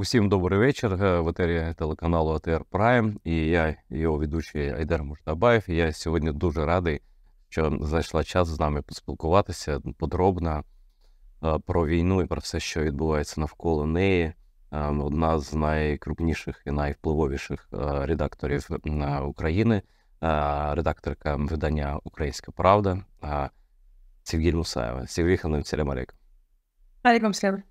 Усім добрий вечір. В етері телеканалу АТР Прайм. І я, його ведучий Айдар Муштабаєв. І я сьогодні дуже радий, що знайшла час з нами поспілкуватися подробно про війну і про все, що відбувається навколо неї. Одна з найкрупніших і найвпливовіших редакторів України, редакторка видання «Українська правда» Севгіль Мусаєва. Севгіль, салям алейкум. Алейкум салям.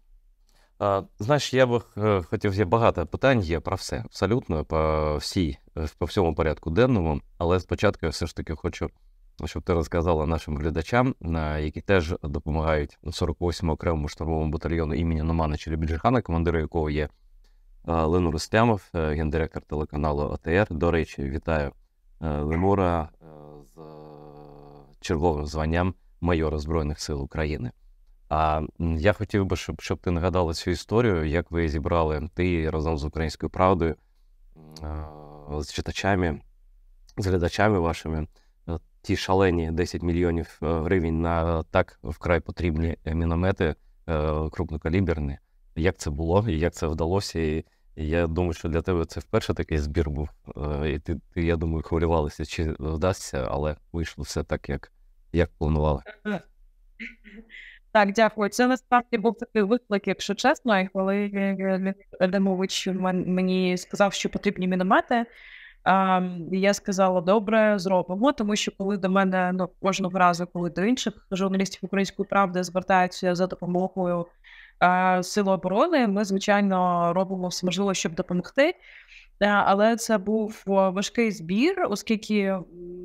Знаєш, я б хотів, є багато питань, є про все, абсолютно, по всьому порядку денному, але спочатку я все ж таки хочу, щоб ти розказала нашим глядачам, які теж допомагають 48-му окремому штурмовому батальйону імені Номана Челебіджихана, командиром якого є Ленур Ислямов, гендиректор телеканалу АТР. До речі, вітаю Ленура з черговим званням майора Збройних сил України. Я хотів би, щоб ти нагадала цю історію, як ви зібрали, ти разом з «Українською правдою», з читачами, з глядачами вашими, ті шалені 10 мільйонів гривень на так вкрай потрібні міномети крупнокаліберні. Як це було і як це вдалося? І я думаю, що для тебе це вперше такий збір був. І ти, я думаю, хвилювалася, чи вдасться, але вийшло все так, як планували. Так, дякую. Це насправді був такий виклик, якщо чесно, і коли Адамович мені сказав, що потрібні міномети, я сказала, добре, зробимо, тому що коли до мене, кожного разу, коли до інших журналістів «Української правди» звертаються за допомогою Сил оборони, ми, звичайно, робимо все можливе, щоб допомогти. Але це був важкий збір, оскільки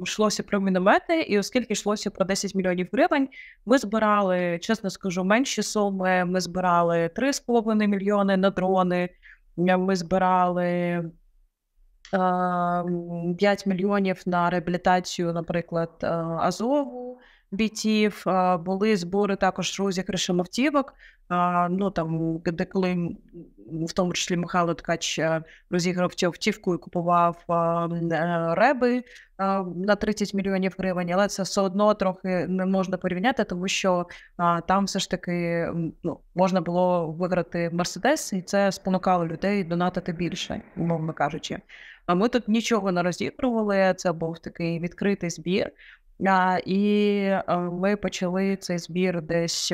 йшлося про міномети і оскільки йшлося про 10 мільйонів гривень. Ми збирали, чесно скажу, менші суми. Ми збирали 3,5 мільйони на дрони. Ми збирали 5 мільйонів на реабілітацію, наприклад, Азову бійців. Були збори також розіграшем автівок. Де коли, в тому числі, Михайло Ткач розіграв цю автівку і купував реби на 30 мільйонів гривень, але це все одно трохи не можна порівняти, тому що там все ж таки можна було виграти Мерседес, і це спонукало людей донатити більше, умовно кажучи. А ми тут нічого не розігрували, це був такий відкритий збір. І ми почали цей збір десь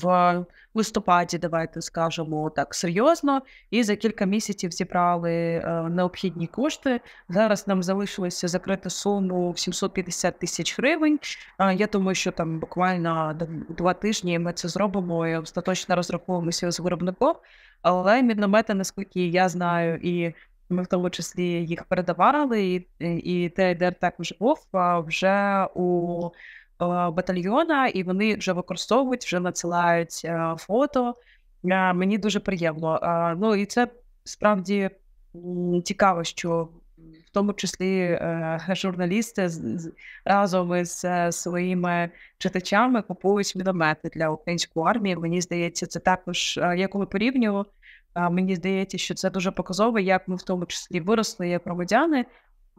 в листопаді, давайте скажемо так, серйозно, і за кілька місяців зібрали необхідні кошти. Зараз нам залишилося закрити суму в 750 тисяч гривень. Я думаю, що там буквально 2 тижні ми це зробимо і остаточно розраховуємося з виробником. Але міномети, наскільки я знаю, і ми в тому числі їх передавали, і ТЕДР також був вже у батальйона, і вони їх вже використовують, вже надсилають фото. Мені дуже приємно. І це справді цікаво, що в тому числі журналісти разом із своїми читачами купують міномети для української армії. Мені здається, це також, я коли порівнюю, мені здається, що це дуже показово, як ми в тому числі виросли як громадяни,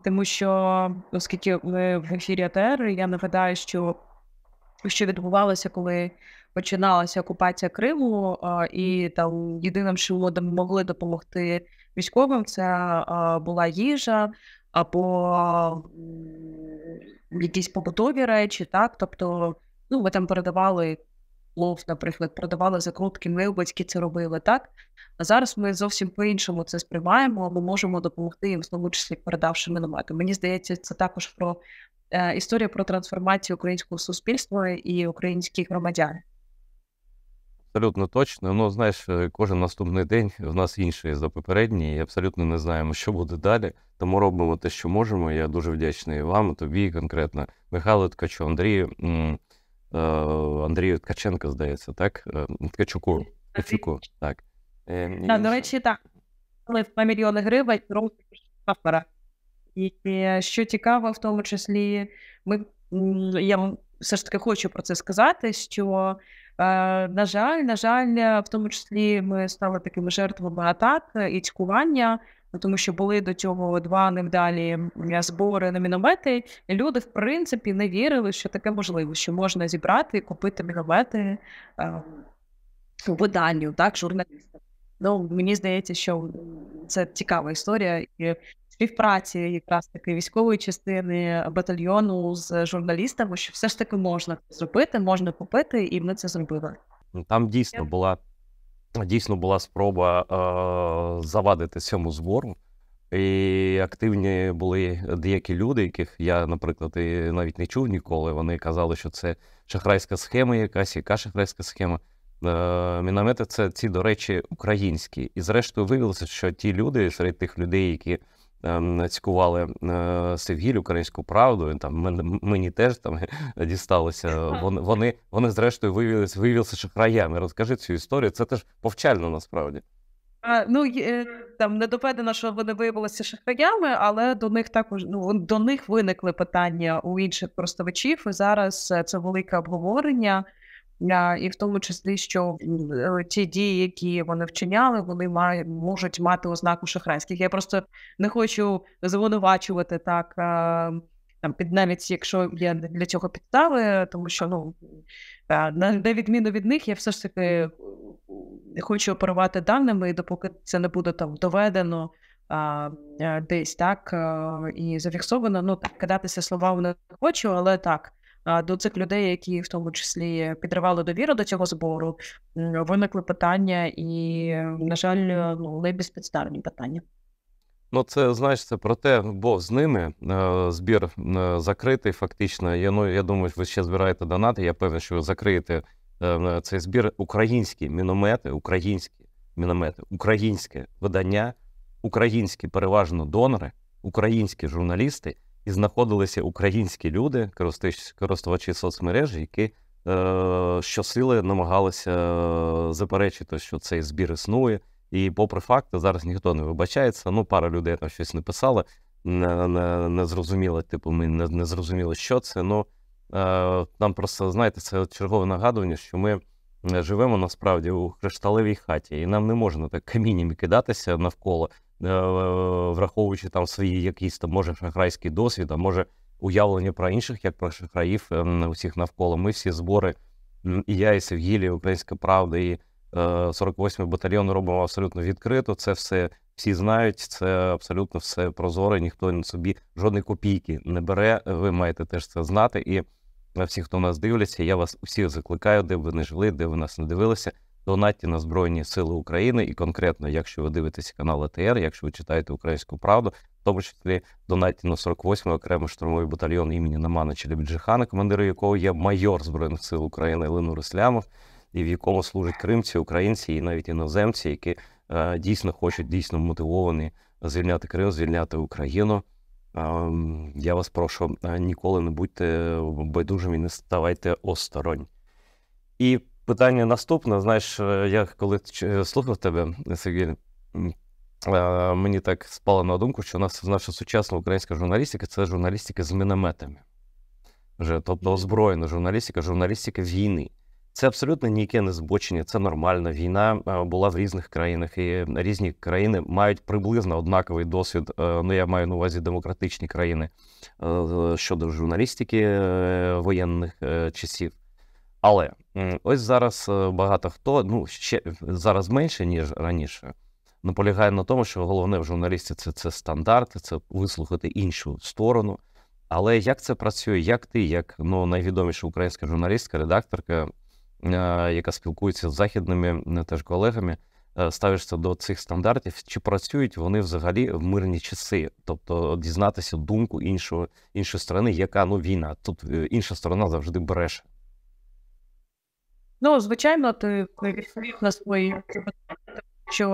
тому що, оскільки ми в ефірі АТР, я нагадаю, що відбувалося, коли починалася окупація Криму, і там єдиним, що ми могли допомогти військовим, це була їжа або якісь побутові речі, так, тобто, ми там передавали плов, наприклад, продавали закрутки, ми батьки це робили, так? А зараз ми зовсім по-іншому це сприймаємо, ми можемо допомогти їм, в тому числі передавши міномети. Мені здається, це також про історія про трансформацію українського суспільства і українських громадян. Абсолютно точно. Знаєш, кожен наступний день в нас інший за попередній, і абсолютно не знаємо, що буде далі. Тому робимо те, що можемо. Я дуже вдячний вам, тобі конкретно, Михайлу Ткачу, Андрію Ткаченко, здається, так? Ткачуку, так. До речі, так. Але 2 мільйони гривень папера. І що цікаво, в тому числі, я все ж таки хочу про це сказати, що, на жаль, в тому числі ми стали такими жертвами атак і цькування, тому що були до цього 2 невдалі збори на міномети, і люди, в принципі, не вірили, що таке можливо, що можна зібрати і купити міномети виданню, так, журналістам. Ну, мені здається, що це цікава історія і співпраці якраз таки військової частини батальйону з журналістами, що все ж таки можна це зробити, можна купити, і ми це зробили. Там дійсно була спроба завадити цьому збору. І активні були деякі люди, яких я, наприклад, і навіть не чув ніколи. Вони казали, що це шахрайська схема якась, яка шахрайська схема. Міномети – це, до речі, українські. І зрештою виявилося, що ті люди, серед тих людей, які цькували Севгіль, Українську правду, і там мені теж там дісталося, вони зрештою виявилися шахраями. Розкажи цю історію, це теж повчально насправді. Там не доведено, що вони виявилися шахраями, але до них також до них виникли питання у інших користувачів, і зараз це велике обговорення, і в тому числі, що ті дії, які вони вчиняли, вони можуть мати ознаку шахрайських. Я просто не хочу звинувачувати так, навіть якщо є для цього підстави, тому що, на відміну від них, я все ж таки хочу оперувати даними, і допоки це не буде там доведено десь так і зафіксовано, кидатися словами не хочу, але так, до цих людей, які в тому числі підривали довіру до цього збору, виникли питання і, на жаль, не безпідставні питання. Це, знаєш, це про те, бо з ними збір закритий фактично. Я думаю, що ви ще збираєте донати, я певний, що ви закриєте цей збір. Українські міномети, українське видання, українські переважно донори, українські журналісти, і знаходилися українські люди, користувачі соцмережі, які щосили намагалися заперечити, що цей збір існує. І попри факти, зараз ніхто не вибачається. Пара людей там щось написала, не зрозуміло, ми не зрозуміли, що це. Нам просто, знаєте, це чергове нагадування, що ми живемо насправді у кришталевій хаті, і нам не можна так каміннями кидатися навколо, враховуючи там свої якісь там, може, шахрайський досвід, а може, уявлення про інших, як про шахраїв усіх навколо. Ми всі збори, і я, і Севгіль, і Українська правда, і 48-й батальйон робимо абсолютно відкрито. Це все всі знають, це абсолютно все прозоре, ніхто собі жодної копійки не бере. Ви маєте теж це знати. І всі, хто нас дивляться, я вас всіх закликаю, де б ви не жили, де ви нас не дивилися, донатьте на Збройні Сили України. І конкретно, якщо ви дивитеся канал АТР, якщо ви читаєте Українську правду, в тому числі донатьте на 48-й окремий штурмовий батальйон імені Намана Челебіджихана, командиром якого є майор Збройних Сил України Ленур Іслямов, і в якому служать кримці, українці і навіть іноземці, які дійсно хочуть, дійсно мотивовані звільняти Крим, звільняти Україну. Я вас прошу, ніколи не будьте байдужими, не ставайте осторонь. І питання наступне. Знаєш, я коли слухав тебе, Сергій, мені так спало на думку, що наша сучасна українська журналістика – це журналістика з мінометами. Тобто озброєна журналістика війни. Це абсолютно ніяке не збочення, це нормально. Війна була в різних країнах, і різні країни мають приблизно однаковий досвід, я маю на увазі демократичні країни, щодо журналістики воєнних часів. Але ось зараз багато хто, ще зараз менше, ніж раніше, наполягає на тому, що головне в журналістиці – це стандарти, це вислухати іншу сторону. Але як це працює? Як ти, як найвідоміша українська журналістка, редакторка, яка спілкується з західними теж колегами, ставишся до цих стандартів, чи працюють вони взагалі в мирні часи? Тобто дізнатися думку іншої сторони, яка війна. Тут інша сторона завжди бреше. Звичайно, ти відповів на свої питання, що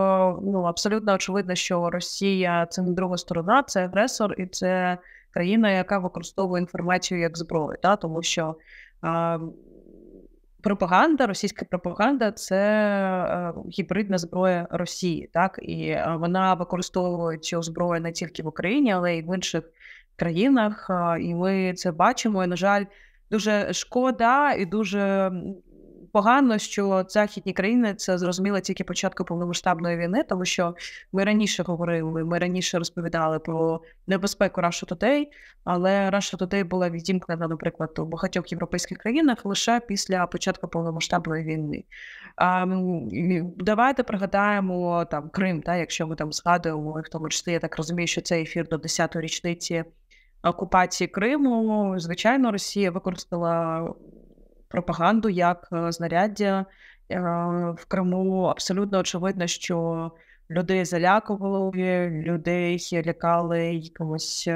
абсолютно очевидно, що Росія – це не друга сторона, це агресор, і це країна, яка використовує інформацію як зброю, тому що російська пропаганда – це гібридна зброя Росії, і вона використовує цю зброю не тільки в Україні, але й в інших країнах, і ми це бачимо, і, на жаль, дуже шкода і дуже погано, що західні країни це зрозуміли тільки початку повномасштабної війни, тому що ми раніше говорили, ми раніше розповідали про небезпеку Russia Today, але Russia Today була відімкнена, наприклад, у багатьох європейських країнах лише після початку повномасштабної війни. Давайте пригадаємо там Крим, якщо ми там згадуємо, в тому числі, я так розумію, що це ефір до 10-ї річниці окупації Криму. Звичайно, Росія використала пропаганду як знаряддя в Криму. Абсолютно очевидно, що людей залякували, людей лякали якимось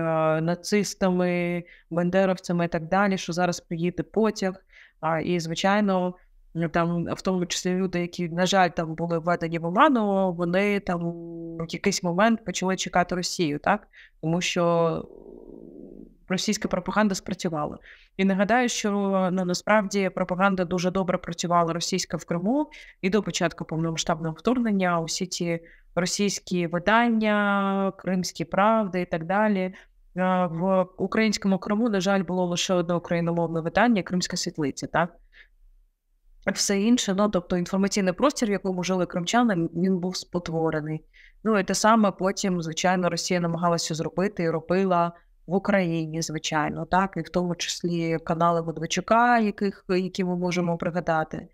нацистами, бандеровцями і так далі, що зараз приїде потяг. І, звичайно, там, в тому числі люди, які, на жаль, там були введені в оману, вони там в якийсь момент почали чекати Росію, так? Тому що російська пропаганда спрацювала. І нагадаю, що насправді пропаганда дуже добре працювала російська в Криму і до початку повномасштабного вторгнення. Усі ті російські видання, Кримські правди і так далі. В українському Криму, на жаль, було лише одне україномовне видання «Кримська світлиця», так? Все інше, тобто інформаційний простір, в якому жили кримчани, він був спотворений. І те саме потім, звичайно, Росія намагалася зробити і робила в Україні, звичайно, так, і в тому числі канали Медведчука, які ми можемо пригадати.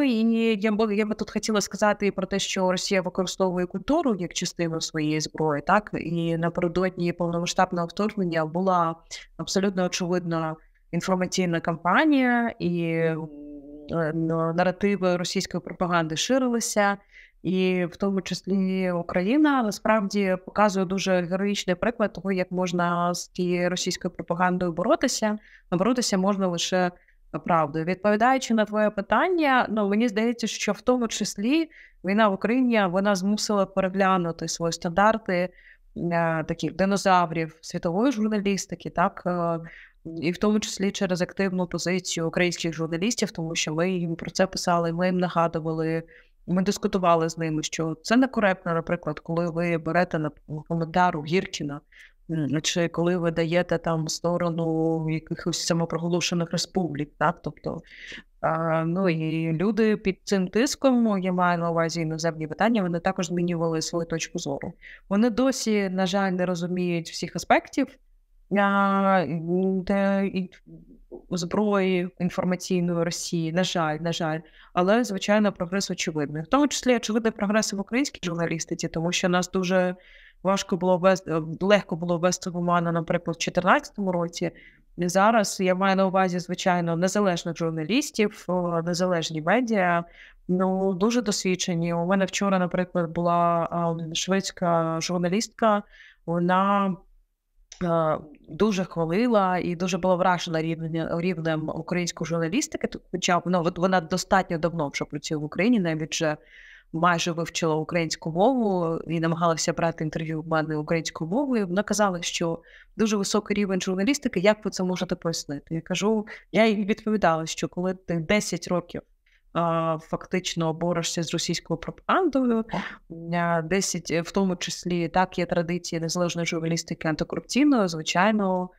І я би тут хотіла сказати про те, що Росія використовує культуру як частину своєї зброї, так, і напередодні повномасштабного вторгнення була абсолютно очевидна інформаційна кампанія, і наративи російської пропаганди ширилися, і в тому числі Україна насправді показує дуже героїчний приклад того, як можна з тією російською пропагандою боротися. Боротися можна лише правдою. Відповідаючи на твоє питання, мені здається, що в тому числі війна в Україні, вона змусила переглянути свої стандарти таких динозаврів світової журналістики, так, і в тому числі через активну позицію українських журналістів, тому що ми їм про це писали, ми їм нагадували, ми дискутували з ними, що це некоректно, наприклад, коли ви берете на коментар у Гіркіна, чи коли ви даєте там сторону якихось самопроголошених республік, так, тобто, і люди під цим тиском, я маю на увазі іноземні видання, вони також змінювали свою точку зору. Вони досі, на жаль, не розуміють всіх аспектів зброї інформаційної Росії, на жаль, але, звичайно, прогрес очевидний. В тому числі очевидний прогрес в українській журналістиці, тому що нас дуже легко було ввести в оману, наприклад, в 2014 році. І зараз я маю на увазі, звичайно, незалежних журналістів, незалежні медіа, дуже досвідчені. У мене вчора, наприклад, була шведська журналістка, вона дуже хвалила і дуже була вражена рівнем української журналістики, хоча вона достатньо давно вже працює в Україні, навіть вже майже вивчила українську мову і намагалася брати інтерв'ю в мене українською мовою. Вона казала, що дуже високий рівень журналістики, як ви це можете пояснити? Я їй відповідала, що коли ти 10 років фактично борешся з російською пропагандою, 10, в тому числі, так, є традиції незалежної журналістики антикорупційної, звичайно,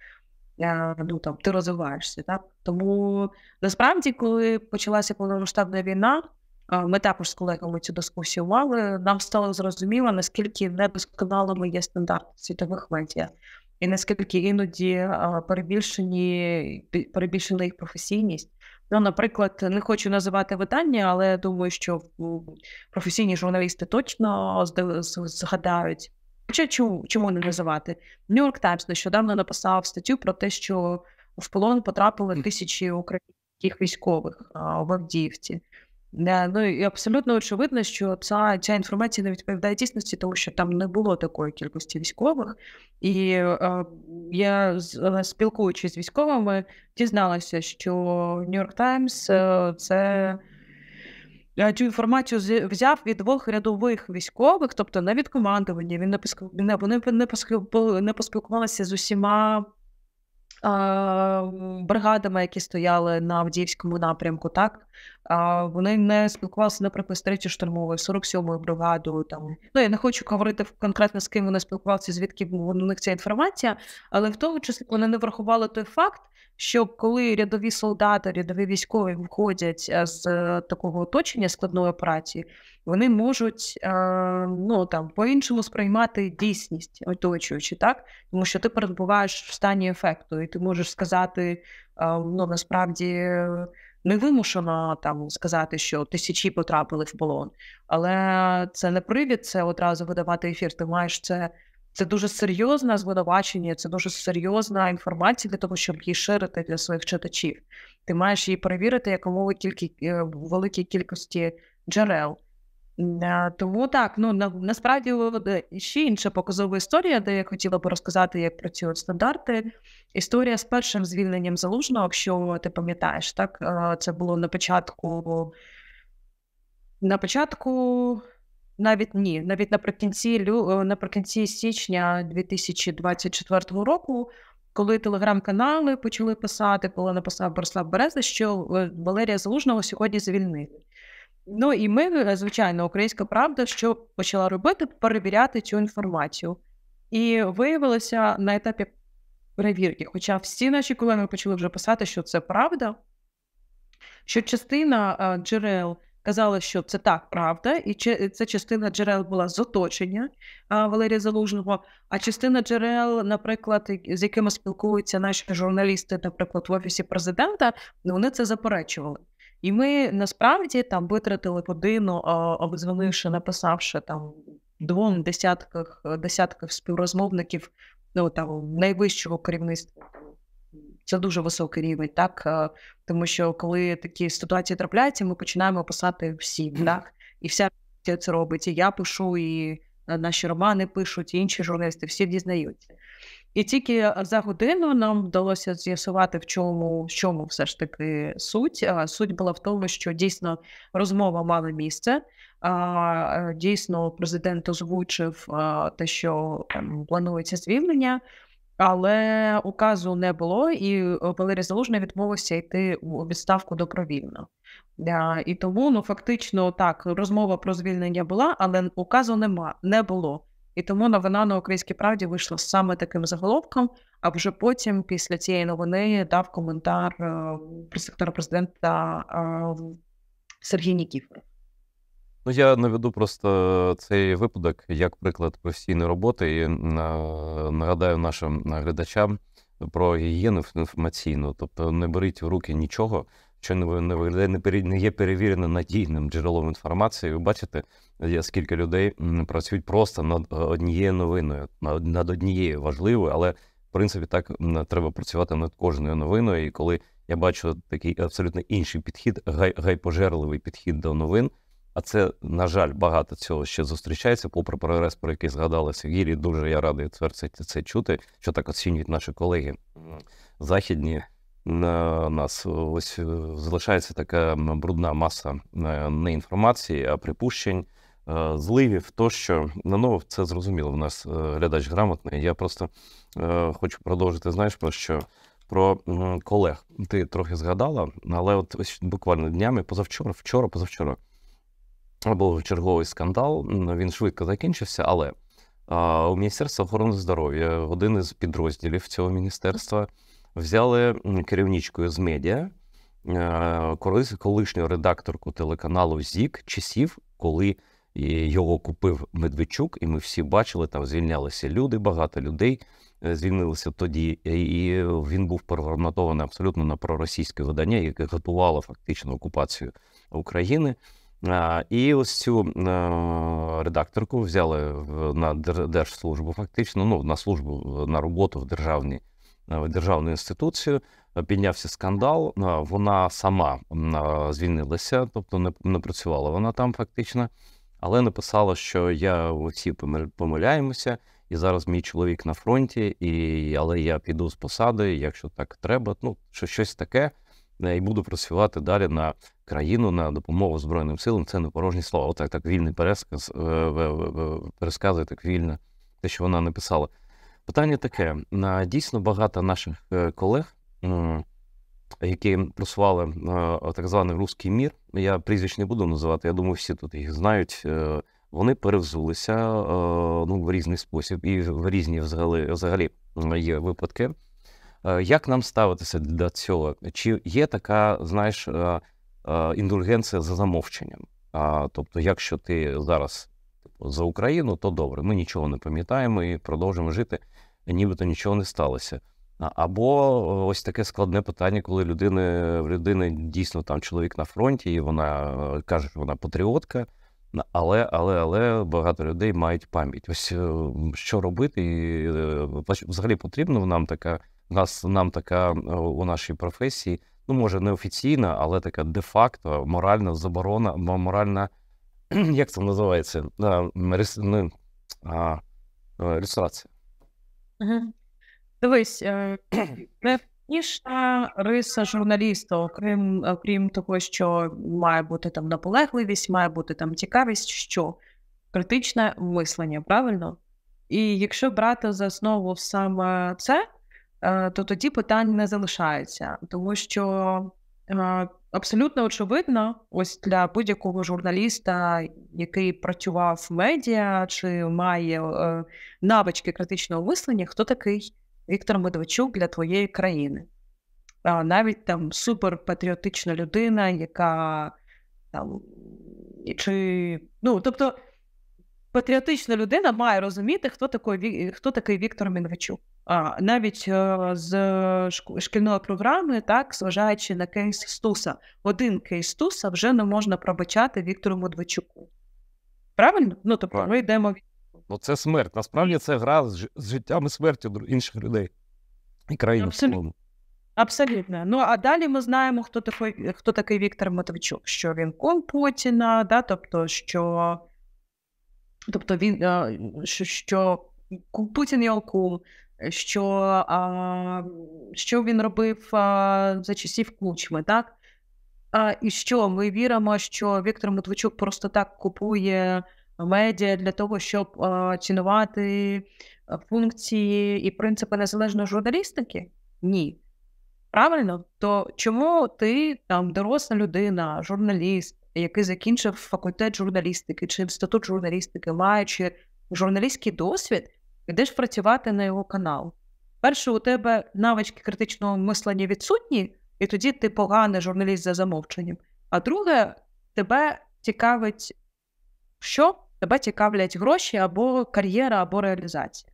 ти розвиваєшся, так? Тому, насправді, коли почалася повномасштабна війна, ми також з колегами цю дискусію мали, нам стало зрозуміло, наскільки недосконалими є стандарти світових медіа, і наскільки іноді перебільшена їх професійність. Наприклад, не хочу називати видання, але думаю, що професійні журналісти точно згадають. Хоча чому не називати? New York Times нещодавно написав статтю про те, що в полон потрапили тисячі українських військових в Авдіївці. І абсолютно очевидно, що ця інформація не відповідає дійсності, тому що там не було такої кількості військових. І я, спілкуючись з військовими, дізналася, що New York Times цю інформацію взяв від 2 рядових військових, тобто не від командування. Вони не поспілкувалися з усіма бригадами, які стояли на Авдіївському напрямку, так? Вони не спілкувалися, наприклад, з 3-ю штурмовою, 47-ю бригадою. Я не хочу говорити конкретно, з ким вони спілкувалися, звідки у них ця інформація, але в тому числі вони не врахували той факт, що коли рядові солдати, рядові військові виходять з такого оточення складної операції, вони можуть по-іншому сприймати дійсність оточуючи, так? Тому що ти перебуваєш в стані ефекту, і ти можеш сказати, насправді, невимушено там сказати, що тисячі потрапили в полон. Але це не привід, це одразу видавати ефір. Ти маєш це дуже серйозне звинувачення, це дуже серйозна інформація для того, щоб її ширити для своїх читачів. Ти маєш її перевірити якомога великій кількості джерел. Тому так, насправді ще інша показова історія, де я хотіла б розказати, як працюють стандарти. Історія з першим звільненням Залужного, якщо ти пам'ятаєш, так, це було навіть наприкінці січня 2024 року, коли телеграм-канали почали писати, коли написав Борислав Береза, що Валерія Залужного сьогодні звільнили. І ми, звичайно, Українська Правда, що почала робити? Перевіряти цю інформацію. І виявилося на етапі перевірки, хоча всі наші колеги почали вже писати, що це правда, що частина джерел казали, що це так правда, і ця частина джерел була з оточення Валерія Залужного, а частина джерел, наприклад, з якими спілкуються наші журналісти, наприклад, в Офісі Президента, вони це заперечували. І ми, насправді, там витратили годину, обдзвонивши, написавши там 2 десятках співрозмовників, найвищого керівництва. Це дуже високий рівень, так? Тому що коли такі ситуації трапляються, ми починаємо писати всім, так? І вся це робить. І я пишу, і наші романи пишуть, і інші журналісти, всі дізнаються. І тільки за годину нам вдалося з'ясувати, в чому все ж таки суть. Суть була в тому, що дійсно розмова мала місце. Дійсно, президент озвучив те, що планується звільнення, але указу не було, і Валерій Залужний відмовився йти у відставку добровільно. І тому, фактично, так, розмова про звільнення була, але указу не було. І тому новина на Українській Правді вийшла саме таким заголовком, а вже потім, після цієї новини, дав коментар прес-сектора президента Сергій Нікіфоров. Я наведу просто цей випадок як приклад професійної роботи і нагадаю нашим глядачам про гігієну інформаційну. Тобто не беріть в руки нічого, що не є перевірено надійним джерелом інформації. Ви бачите, скільки людей працюють просто над однією новиною, над однією важливою, але в принципі так треба працювати над кожною новиною. І коли я бачу такий абсолютно інший підхід, гайпожерливий підхід до новин, а це, на жаль, багато цього ще зустрічається, попри прогрес, про який згадали Сергій, дуже я радий це чути, що так оцінюють наші колеги західні. Нас ось залишається така брудна маса не інформації, а припущень, зливів, тощо. Це зрозуміло, в нас глядач грамотний. Я просто хочу продовжити, знаєш, про що? Про колег. Ти трохи згадала, але от ось буквально днями, позавчора, був черговий скандал, він швидко закінчився, але у Міністерства охорони здоров'я один із підрозділів цього міністерства взяли керівничкою з медіа, колишню редакторку телеканалу ЗІК часів, коли його купив Медведчук, і ми всі бачили, там звільнялися люди, багато людей звільнилися тоді, і він був переформатований абсолютно на проросійське видання, яке готувало фактично окупацію України. І ось цю редакторку взяли на держслужбу фактично, на службу, на роботу в державну інституцію. Піднявся скандал, вона сама звільнилася, тобто не працювала вона там фактично, але написала, що всі помиляємося, і зараз мій чоловік на фронті, але я піду з посади, якщо так треба, щось таке, і буду працювати далі на країну, на допомогу Збройним силам. Це не порожні слова. Так вільний пересказує так вільно те, що вона написала. Питання таке. Дійсно багато наших колег, які просували так званий «русський мір», я прізвищ не буду називати, я думаю, всі тут їх знають, вони перевзулися в різний спосіб, і в різні взагалі є випадки. Як нам ставитися до цього? Чи є така, знаєш, індульгенція за замовченням? Тобто, якщо ти зараз за Україну, то добре, ми нічого не пам'ятаємо і продовжуємо жити, нібито нічого не сталося. Або ось таке складне питання, коли в людини дійсно там чоловік на фронті, і вона каже, що вона патріотка, але багато людей мають пам'ять. Ось що робити? І взагалі потрібна нам така у нашій професії, ну, може, не офіційна, але така де-факто моральна заборона, моральна, як це називається? Ілюстрація. Дивись, найголовніша риса журналіста, окрім того, що має бути там наполегливість, має бути там цікавість, що критичне мислення, правильно? І якщо брати за основу саме це, то тоді питань не залишається, тому що абсолютно очевидно, ось для будь-якого журналіста, який працював в медіа, чи має навички критичного мислення, хто такий Віктор Медведчук для твоєї країни. Навіть там суперпатріотична людина, яка там, тобто патріотична людина має розуміти, хто такий Віктор Медведчук. Навіть з шкільної програми, так, зважаючи на кейс Стуса. Один кейс Стуса вже не можна пробачати Віктору Медведчуку. Правильно? Тобто ми йдемо... Це смерть. Насправді це гра з життям і смертю інших людей. І країни в цілому. Абсолютно. А далі ми знаємо, хто такий Віктор Медведчук. Що він кум Путіна, да? Тобто що Путін його кум, що він робив за часів Кучми, так? І що ми віримо, що Віктор Медведчук просто так купує медіа для того, щоб цінувати функції і принципи незалежної журналістики? Ні. Правильно? То чому ти, там, доросла людина, журналіст, який закінчив факультет журналістики чи інститут журналістики, маючи журналістський досвід, йдеш працювати на його канал? Перше, у тебе навички критичного мислення відсутні, і тоді ти поганий журналіст за замовченням. А друге, тебе цікавить що? Тебе цікавлять гроші або кар'єра, або реалізація.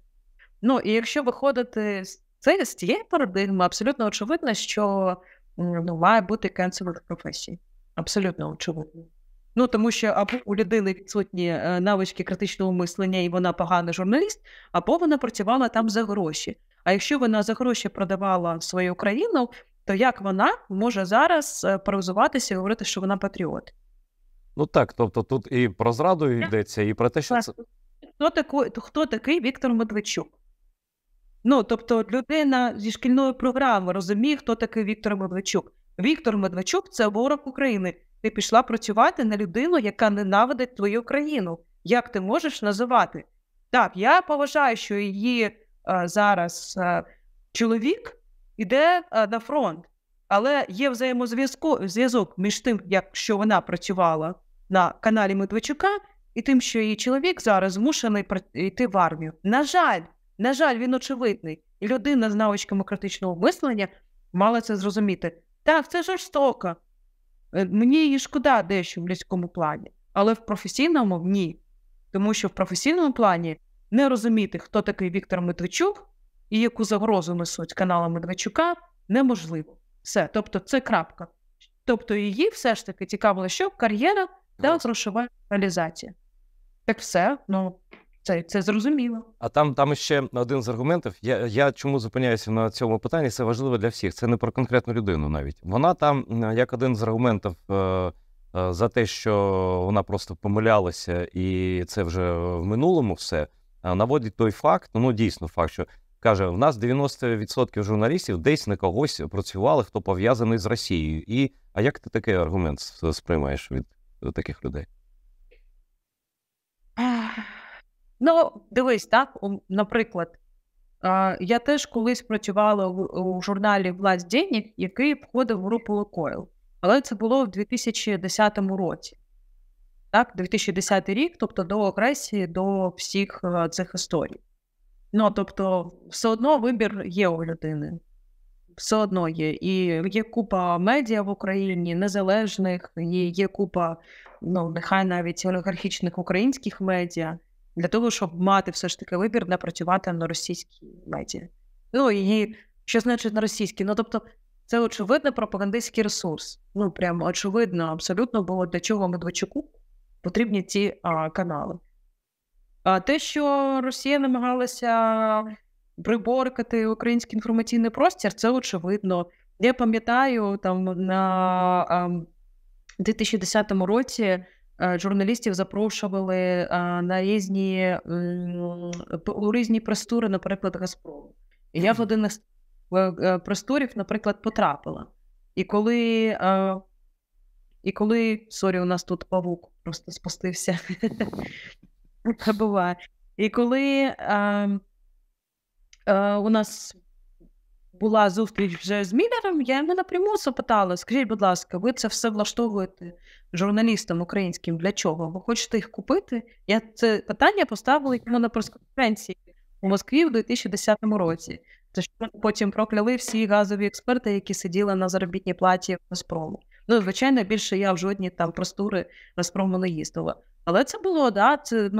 І якщо виходити з цієї парадигми, абсолютно очевидно, що має бути кенселинг професії. Абсолютно очевидно. Тому що або у людини відсутні навички критичного мислення, і вона поганий журналіст, або вона працювала там за гроші. А якщо вона за гроші продавала свою країну, то як вона може зараз паразуватися і говорити, що вона патріот? Так, тобто тут і про зраду йдеться, і про те, що це... Хто такий Віктор Медведчук? Тобто людина зі шкільної програми розуміє, хто такий Віктор Медведчук. Віктор Медведчук – це ворог України. Ти пішла працювати на людину, яка ненавидить твою країну. Як ти можеш називати? Так, я поважаю, що її зараз чоловік іде на фронт, але є зв'язок між тим, що вона працювала на каналі Медведчука, і тим, що її чоловік зараз змушений йти в армію. На жаль, він очевидний. І людина з навичками критичного мислення мала це зрозуміти. Так, це жорстоко. Мені її шкода дещо в людському плані. Але в професійному – ні. Тому що в професійному плані не розуміти, хто такий Віктор Медведчук і яку загрозу несуть канали Медведчука, неможливо. Все. Тобто це крапка. Тобто її все ж таки цікавило, що кар'єра та грошова реалізація. Так все, це зрозуміло. А там ще один з аргументів. Я чому зупиняюся на цьому питанні, це важливо для всіх. Це не про конкретну людину навіть. Вона там, як один з аргументів за те, що вона просто помилялася і це вже в минулому все, наводить той факт, дійсно факт, що каже, в нас 90% журналістів десь на когось працювали, хто пов'язаний з Росією. А як ти такий аргумент сприймаєш від таких людей? Дивись, так, наприклад, я теж колись працювала у журналі «Власть денег», який входив в групу «Лукойл». Але це було в 2010 році. Так, 2010 рік, тобто до агресії, до всіх цих історій. Тобто, все одно вибір є у людини. все одно є. І є купа медіа в Україні, незалежних, і є купа, нехай навіть олігархічних українських медіа, для того, щоб мати все ж таки вибір не працювати на російській медіа. І що значить на російській? Тобто, це очевидно пропагандистський ресурс. Прямо очевидно, абсолютно було, для чого Медведчуку потрібні ці канали. А те, що Росія намагалася приборкати український інформаційний простір, це очевидно. Я пам'ятаю, там на 2010 році журналістів запрошували на різні простори, наприклад, Газпрому. І я в один із просторів, наприклад, потрапила. І коли, сорі, у нас тут павук просто спустився. Це буває. І коли у нас була зустріч вже з Міллером, я йому напряму запитала: скажіть, будь ласка, ви це все влаштовуєте журналістам українським для чого? Ви хочете їх купити? Я це питання поставила йому на прес-конференції у Москві в 2010 році. Це що потім прокляли всі газові експерти, які сиділи на заробітній платі Газпрому. Звичайно, більше я в жодні там простори Газпрому не їздила. Але це було,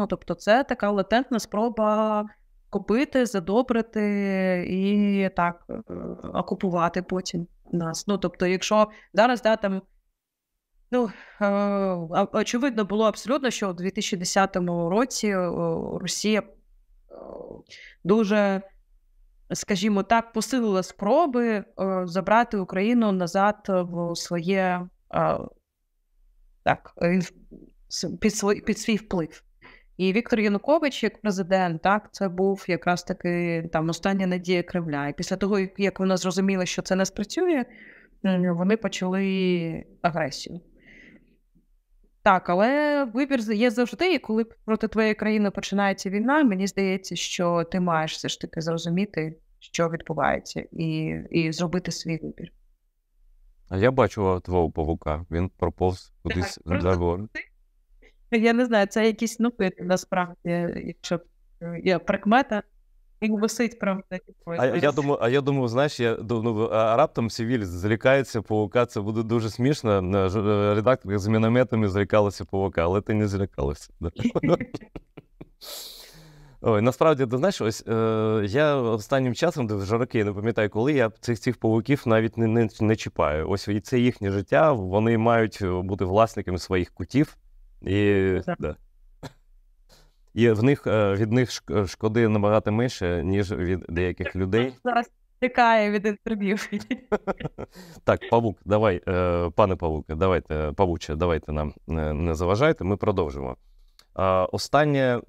тобто це така латентна спроба купити, задобрити і так окупувати потім нас. Тобто, якщо зараз, очевидно було абсолютно, що у 2010 році Росія дуже, скажімо так, посилила спроби забрати Україну назад в своє, під свій вплив. І Віктор Янукович, як президент, це був якраз таки остання надія Кремля. І після того, як вони зрозуміли, що це не спрацює, вони почали агресію. Так, але вибір є завжди, і коли проти твоєї країни починається війна, мені здається, що ти маєш все ж таки зрозуміти, що відбувається, і зробити свій вибір. А я бачу твого павука, він проповз кудись за гори. Я не знаю, це якісь нупи, насправді, якщо є прикмета, він висить, правда. А я думаю, знаєш, раптом Сівіль злякається павука, це буде дуже смішно. Редактори з мінометами злякалися павука, але ти не злякалася. Ой, насправді, ти знаєш, ось я останнім часом, вже роки, не пам'ятаю коли, я цих павуків навіть не чіпаю. Ось це їхнє життя, вони мають бути власниками своїх кутів. І від них шкоди набагато менше, ніж від деяких людей. Зараз тікає від інтерв'ю. Так, павук, давай, пане павуке, павуче, давайте нам не заважайте, ми продовжимо. Останнє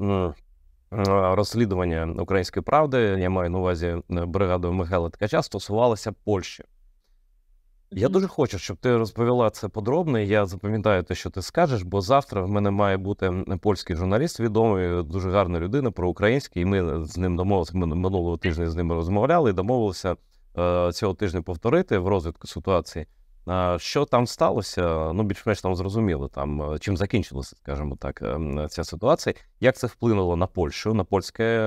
розслідування «Української правди», я маю на увазі бригаду Михайла Ткача, стосувалося Польщі. Я дуже хочу, щоб ти розповіла це подробно, я запам'ятаю те, що ти скажеш, бо завтра в мене має бути польський журналіст відомий, дуже гарна людина, проукраїнський, і ми з ним домовилися, ми минулого тижня з ним розмовляли, і домовилися цього тижня повторити в розвитку ситуації. Що там сталося, більш-менш там зрозуміло, чим закінчилася, скажімо так, ця ситуація, як це вплинуло на Польщу, на польське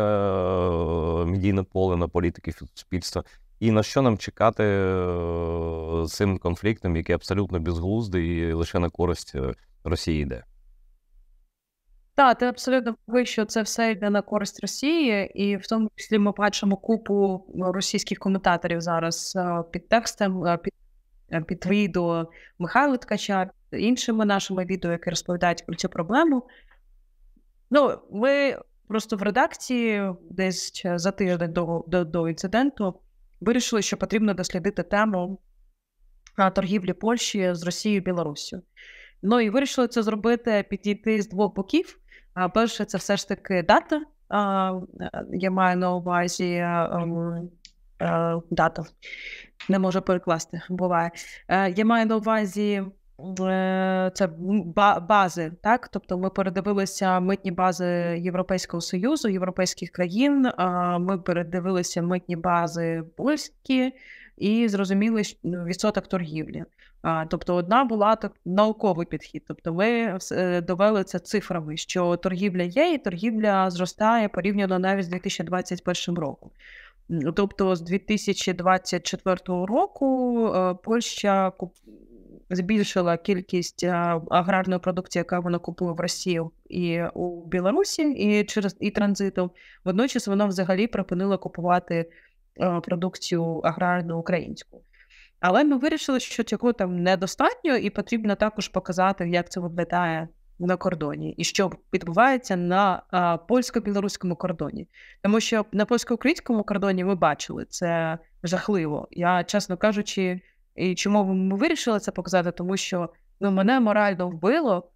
медійне поле, на політики суспільства, і на що нам чекати з цим конфліктом, який абсолютно безглуздий і лише на користь Росії йде? Так, ти абсолютно правий, що це все йде на користь Росії, і в тому числі ми бачимо купу російських коментаторів зараз під текстом, під відео Михайла Ткача, іншими нашими відео, які розповідають про цю проблему. Ми просто в редакції десь за тиждень до інциденту вирішили, що потрібно дослідити тему торгівлі Польщі з Росією і Білоруссю. І вирішили це зробити, підійти з двох боків. Перше, це все ж таки дата. Я маю на увазі дата. Не можу перекласти, буває. Я маю на увазі це бази, так? Тобто ми передивилися митні бази Європейського Союзу, європейських країн, ми передивилися митні бази польські і зрозуміли відсоток торгівлі. Тобто одна була науковий підхід. Тобто ми довели це цифрами, що торгівля є і торгівля зростає порівняно навіть з 2021 роком. Тобто з 2024 року Польща збільшила кількість аграрної продукції, яка вона купує в Росії і у Білорусі, і транзитом. Водночас вона взагалі припинила купувати продукцію аграрну українську. Але ми вирішили, що цього там недостатньо, і потрібно також показати, як це виглядає на кордоні, і що відбувається на польсько-білоруському кордоні. Тому що на польсько-українському кордоні ви бачили, це жахливо. Я, чесно кажучи, і чому ми вирішили це показати, тому що мене морально вбило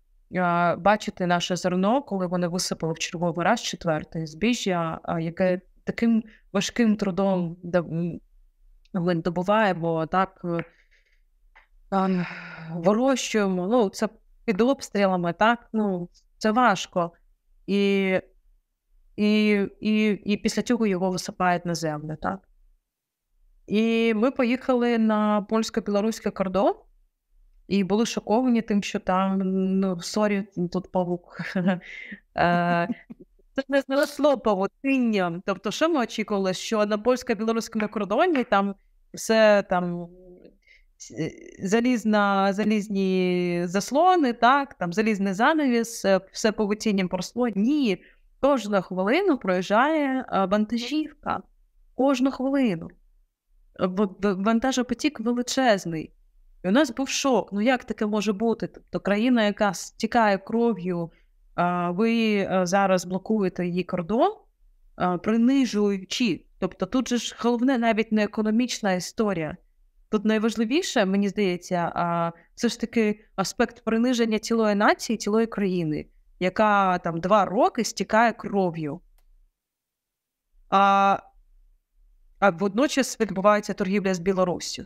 бачити наше зерно, коли вони висипали в черговий раз четверте збіжжя, яке таким важким трудом ми добуваємо, так, вирощуємо, це під обстрілами, так, це важко. І після цього його висипають на землю, так. І ми поїхали на польсько-білоруський кордон і були шоковані тим, що там, сорі, тут павук. Це не зросло павутинням. Тобто, що ми очікували? Що на польсько-білоруському кордоні там все там залізні заслони, так, там залізний занавіс, все павутинням поросло. Ні, кожну хвилину проїжджає вантажівка. Кожну хвилину. Вантажопотік величезний. І у нас був шок. Як таке може бути? Тобто країна, яка стікає кров'ю, ви зараз блокуєте її кордон, принижуючи. Тобто тут же ж головне навіть не економічна історія. Тут найважливіше, мені здається, все ж таки аспект приниження цілої нації, цілої країни, яка там 2 роки стікає кров'ю. А водночас відбувається торгівля з Білоруссю.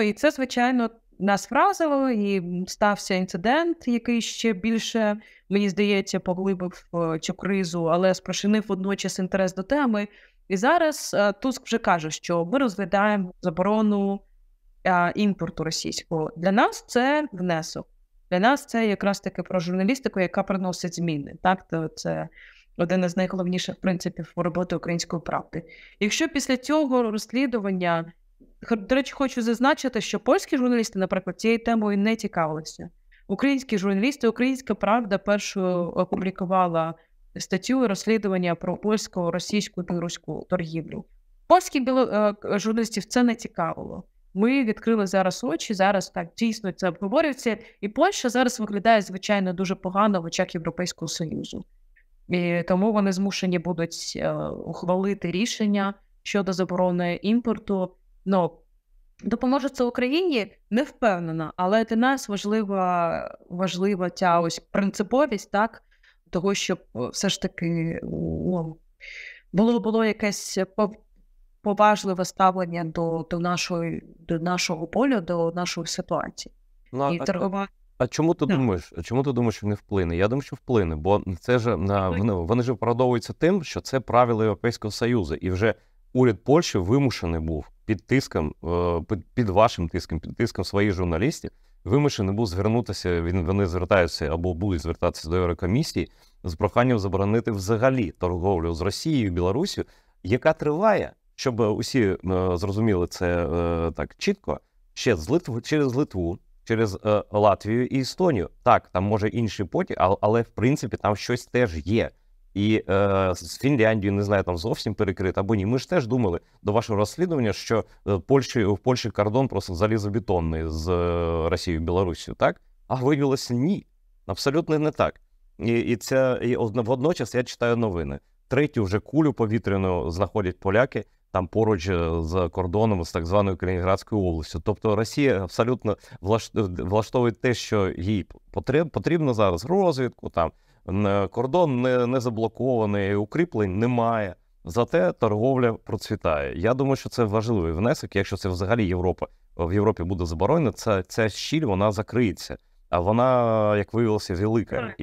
І це, звичайно, нас вразило, і стався інцидент, який ще більше, мені здається, поглибив цю кризу, але спричинив водночас інтерес до теми. І зараз Туск вже каже, що ми розглядаємо заборону імпорту російського. Для нас це внесок. Для нас це якраз таки про журналістику, яка приносить зміни. Так? Це один із найголовніших принципів роботи Української правди. Якщо після цього розслідування, до речі, хочу зазначити, що польські журналісти, наприклад, цією темою не цікавилися. Українські журналісти, Українська правда першою опублікувала статтю розслідування про польську, російську і білоруську торгівлю. Польських журналістів це не цікавило. Ми відкрили зараз очі, зараз так дійсно це обговорюється, і Польща зараз виглядає, звичайно, дуже погано в очах Європейського Союзу. І тому вони змушені будуть ухвалити рішення щодо заборони імпорту. Допоможе це Україні? Не впевнена, але для нас важлива ця ось принциповість, так, того, щоб все ж таки було якесь поважливе ставлення до нашого поля, до нашої ситуації. А чому ти думаєш? Чому ти думаєш, що не вплине? Я думаю, що вплине, бо це ж вони ж виправдовуються тим, що це правила Європейського Союзу, і вже уряд Польщі вимушений був під тиском, під вашим тиском, під тиском своїх журналістів, вимушений був звернутися, вони звертаються або будуть звертатися до Єврокомісії з проханням заборонити взагалі торговлю з Росією і Білоруссю, яка триває, щоб усі зрозуміли це так чітко, ще через Литву, через Латвію і Естонію. Так, там може інший потік, але в принципі там щось теж є. І з Фінляндією, не знаю, там зовсім перекрито або ні. Ми ж теж думали до вашого розслідування, що в Польщі кордон просто залізобетонний з Росією і Білоруссю, так? А виявилося ні. Абсолютно не так. І водночас я читаю новини. Третю вже кулю повітряну знаходять поляки там поруч з кордоном з так званою Калінінградською областю. Тобто Росія абсолютно влаштовує те, що їй потрібно зараз, розвідку, там, кордон не заблокований, укріплень немає. Зате торговля процвітає. Я думаю, що це важливий внесок. Якщо це взагалі в Європі буде заборонено, ця щіль, вона закриється. А вона, як виявилося, велика.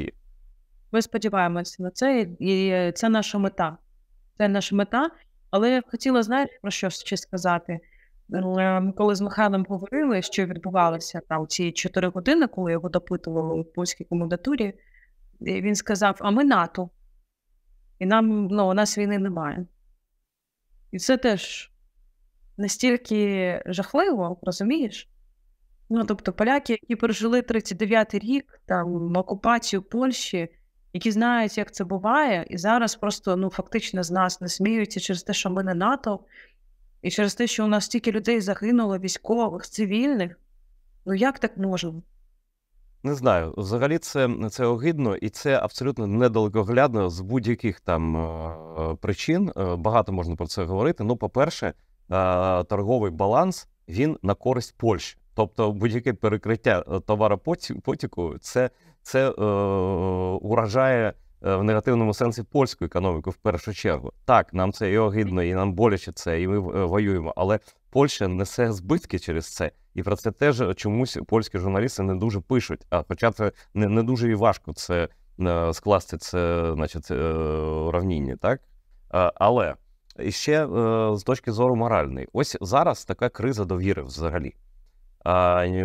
Ми сподіваємося на це, і це наша мета. Це наша мета. Але я хотіла, знаєте, про що ще сказати? Ми коли з Михайлом говорили, що відбувалося там ці 4 години, коли його допитували в польській комендатурі, він сказав, а ми НАТО. І у нас війни немає. І це теж настільки жахливо, розумієш? Ну, тобто поляки, які пережили 39-й рік, там, окупацію Польщі, які знають, як це буває, і зараз просто, ну, фактично з нас не сміються через те, що ми не НАТО, і через те, що у нас стільки людей загинуло, військових, цивільних. Ну, як так можемо? Не знаю, взагалі це огидно, і це абсолютно недалекоглядно з будь-яких там причин. Багато можна про це говорити. Ну, по-перше, торговий баланс, він на користь Польщі. Тобто будь-яке перекриття товаропотіку, це уражає в негативному сенсі польську економіку в першу чергу. Так, нам це і огидно, і нам боляче це, і ми воюємо, але Польща несе збитки через це. І про це теж чомусь польські журналісти не дуже пишуть. А хоча це не дуже і важко це скласти це, значить, уравніння, так? Але ще з точки зору моральної. Ось зараз така криза довіри взагалі.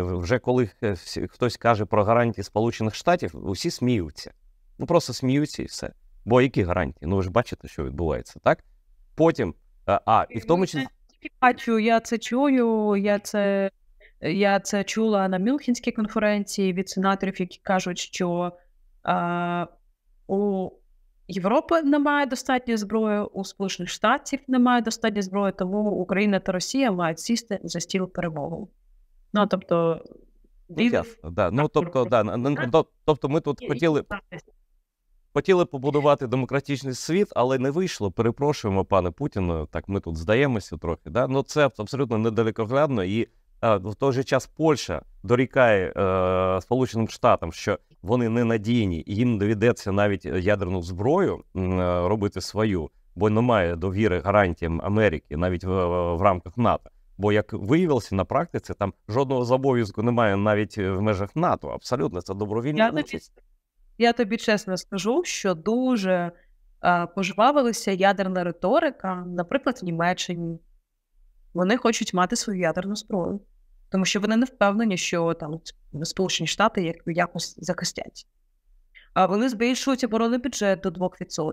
Вже коли хтось каже про гарантії Сполучених Штатів, усі сміються. Ну просто сміються і все. Бо які гарантії? Ну ви ж бачите, що відбувається, так? Потім, і в тому числі... Бачу, я це чую, я це чула на Мюнхенській конференції від сенаторів, які кажуть, що у Європи немає достатньо зброї, у Сполучених Штатів немає достатньо зброї, тому Україна та Росія мають сісти за стіл перемовин. Ну, тобто... Тобто ми тут хотіли побудувати демократичний світ, але не вийшло. Перепрошуємо, пане Путіну, так ми тут здаємося трохи. Да? Ну це абсолютно недалекоглядно, і в той же час Польща дорікає Сполученим Штатам, що вони ненадійні, і їм доведеться навіть ядерну зброю робити свою, бо немає довіри гарантіям Америки навіть в рамках НАТО. Бо, як виявилося на практиці, там жодного зобов'язку немає навіть в межах НАТО. Абсолютно, це добровільна участь. Я тобі чесно скажу, що дуже пожвавилася ядерна риторика, наприклад, в Німеччині. Вони хочуть мати свою ядерну зброю, тому що вони не впевнені, що там Сполучені Штати якось захистять. А вони збільшують оборонний бюджет до 2%.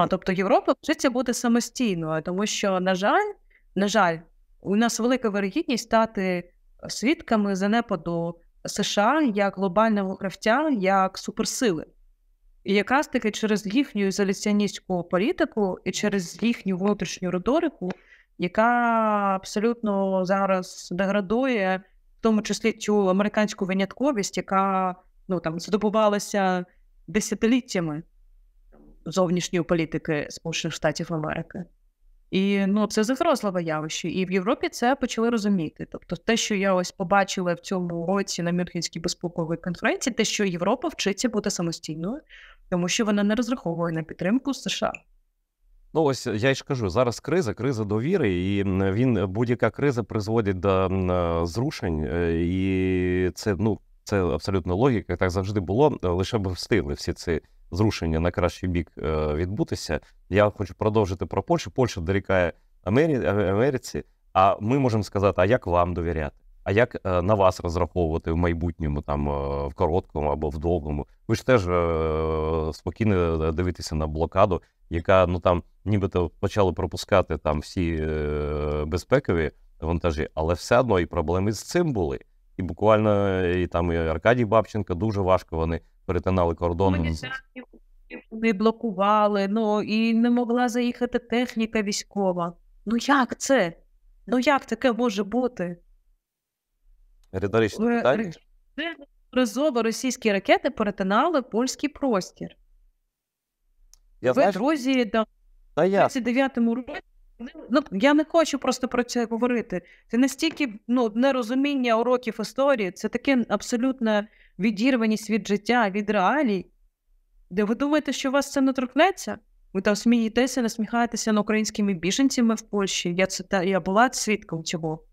Тобто Європа вчиться бути самостійною, тому що, на жаль, у нас велика вирогідність стати свідками занепаду США як глобального гравця, як суперсили. І якраз таки через їхню ізоляціоністську політику і через їхню внутрішню риторику, яка абсолютно зараз деградує, в тому числі цю американську винятковість, яка здобувалася десятиліттями зовнішньої політики Сполучених Штатів Америки. І це загрозливе явище. І в Європі це почали розуміти. Тобто те, що я ось побачила в цьому році на Мюнхенській безпековій конференції, те, що Європа вчиться бути самостійною, тому що вона не розраховує на підтримку США. Ну ось я ж кажу, зараз криза довіри, і будь-яка криза призводить до зрушень, і це абсолютно логіка, так завжди було, лише б встигли всі ці зрушення на кращий бік відбутися. Я хочу продовжити про Польщу. Польща дорікає Америці, а ми можемо сказати, а як вам довіряти? А як на вас розраховувати в майбутньому, там, в короткому або в довгому? Ви ж теж спокійно дивитеся на блокаду, яка, нібито почали пропускати там всі безпекові вантажі, але все одно і проблеми з цим були. І буквально і Аркадій Бабченко, дуже важко вони перетинали кордон. Вони блокували, і не могла заїхати техніка військова. Як це? Як таке може бути? Риторичне питання. Разово російські ракети перетинали польський простір. Друзі, в 39-му році, я не хочу просто про це говорити. Це настільки нерозуміння уроків історії, це таке абсолютно відірваність від життя, від реалій, де ви думаєте, що вас це не торкнеться? Ви там смієтеся, насміхаєтеся над українськими біженцями в Польщі. Я була свідком цього.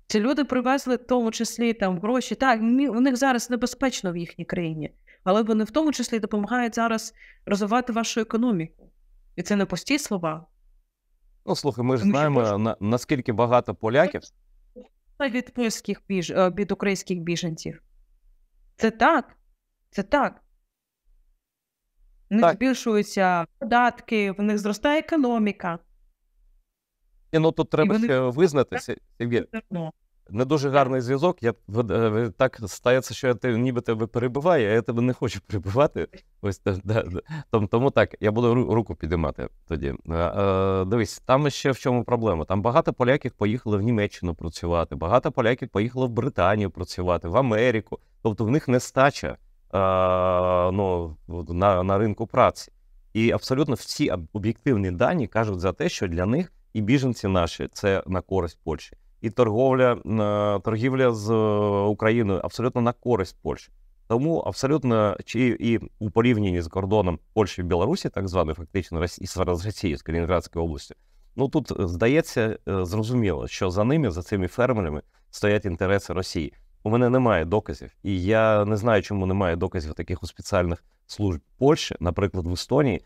Ці люди привезли в тому числі гроші. Так, у них зараз небезпечно в їхній країні, але вони в тому числі допомагають зараз розвивати вашу економіку. І це не пусті слова. Слухай, ми ж знаємо, наскільки багато поляків від українських біженців. Це так. В них збільшуються податки, в них зростає економіка. Ну, тут треба ще визнатися, не дуже гарний зв'язок. Так стається, що я ніби тебе перебиваю, а я тебе не хочу перебивати. Ось, тому так, я буду руку підіймати тоді. Дивись, там ще в чому проблема. Там багато поляків поїхали в Німеччину працювати, багато поляків поїхали в Британію працювати, в Америку. Тобто в них нестача на ринку праці. І абсолютно всі об'єктивні дані кажуть за те, що для них і біженці наші – це на користь Польщі. І торгівля з Україною абсолютно на користь Польщі. Тому абсолютно, і у порівнянні з кордоном Польщі і Білорусі, так званої фактично з Росією, з Калінінградської області, тут, здається, зрозуміло, що за ними, за цими фермерами, стоять інтереси Росії. У мене немає доказів, і я не знаю, чому немає доказів таких у спеціальних служб Польщі. Наприклад, в Естонії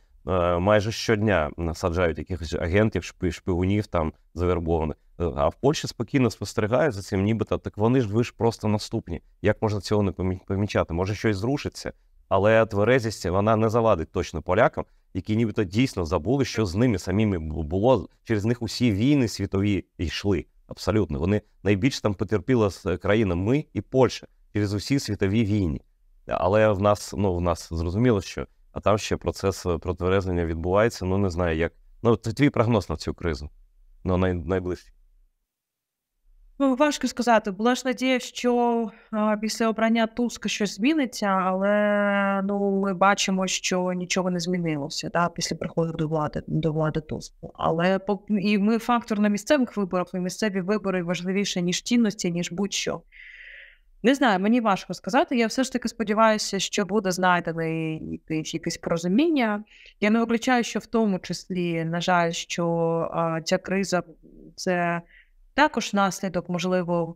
майже щодня саджають якихось агентів, шпигунів там завербованих. А в Польщі спокійно спостерігають за цим, нібито, так ви ж просто наступні. Як можна цього не помічати? Може щось зрушиться, але тверезість, вона не завадить точно полякам, які нібито дійсно забули, що з ними самими було. Через них усі війни світові йшли. Абсолютно. Вони найбільш там потерпіла країна, ми і Польща, через усі світові війни. Але в нас зрозуміло, що а там ще процес протверезення відбувається, не знаю як. Це твій прогноз на цю кризу, найближчий. Важко сказати. Була ж надія, що після обрання Туска щось зміниться, але ми бачимо, що нічого не змінилося після приходу до влади Туска. Але і ми фактор на місцевих виборах, і місцеві вибори важливіше, ніж цінності, ніж будь-що. Не знаю, мені важко сказати. Я все ж таки сподіваюся, що буде знайдене якесь порозуміння. Я не виключаю, що в тому числі, на жаль, що ця криза – це також наслідок, можливо,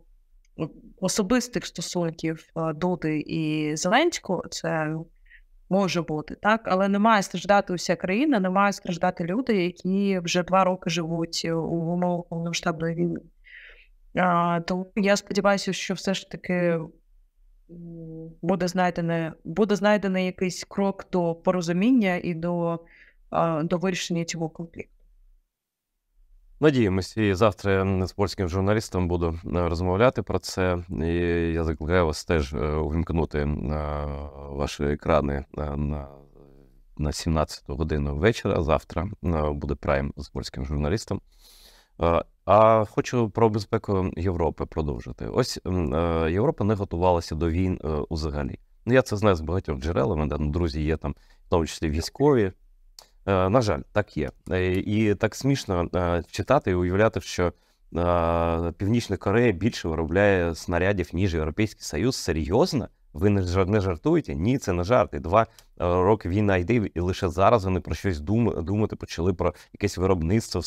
особистих стосунків Дуди і Зеленського. Це може бути, так? Але не має страждати уся країна, не мають страждати люди, які вже 2 роки живуть у умовах повномасштабної війни. Тому я сподіваюся, що все ж таки буде знайдений якийсь крок до порозуміння і до вирішення цього конфлікту. Надіємось, і завтра з польським журналістом буду розмовляти про це. І я закликаю вас теж увімкнути ваші екрани на 17 годину вечора. Завтра буде прайм з польським журналістом. А хочу про безпеку Європи продовжити. Ось Європа не готувалася до війн взагалі. Я це знаю з багатьох джерел, у мене друзі є там, в тому числі військові. На жаль, так є. І так смішно читати і уявляти, що Північна Корея більше виробляє снарядів, ніж Європейський Союз. Серйозно? Ви не жартуєте? Ні, це не жарти. 2 роки війна йде, і лише зараз вони про щось думати почали, про якесь виробництво в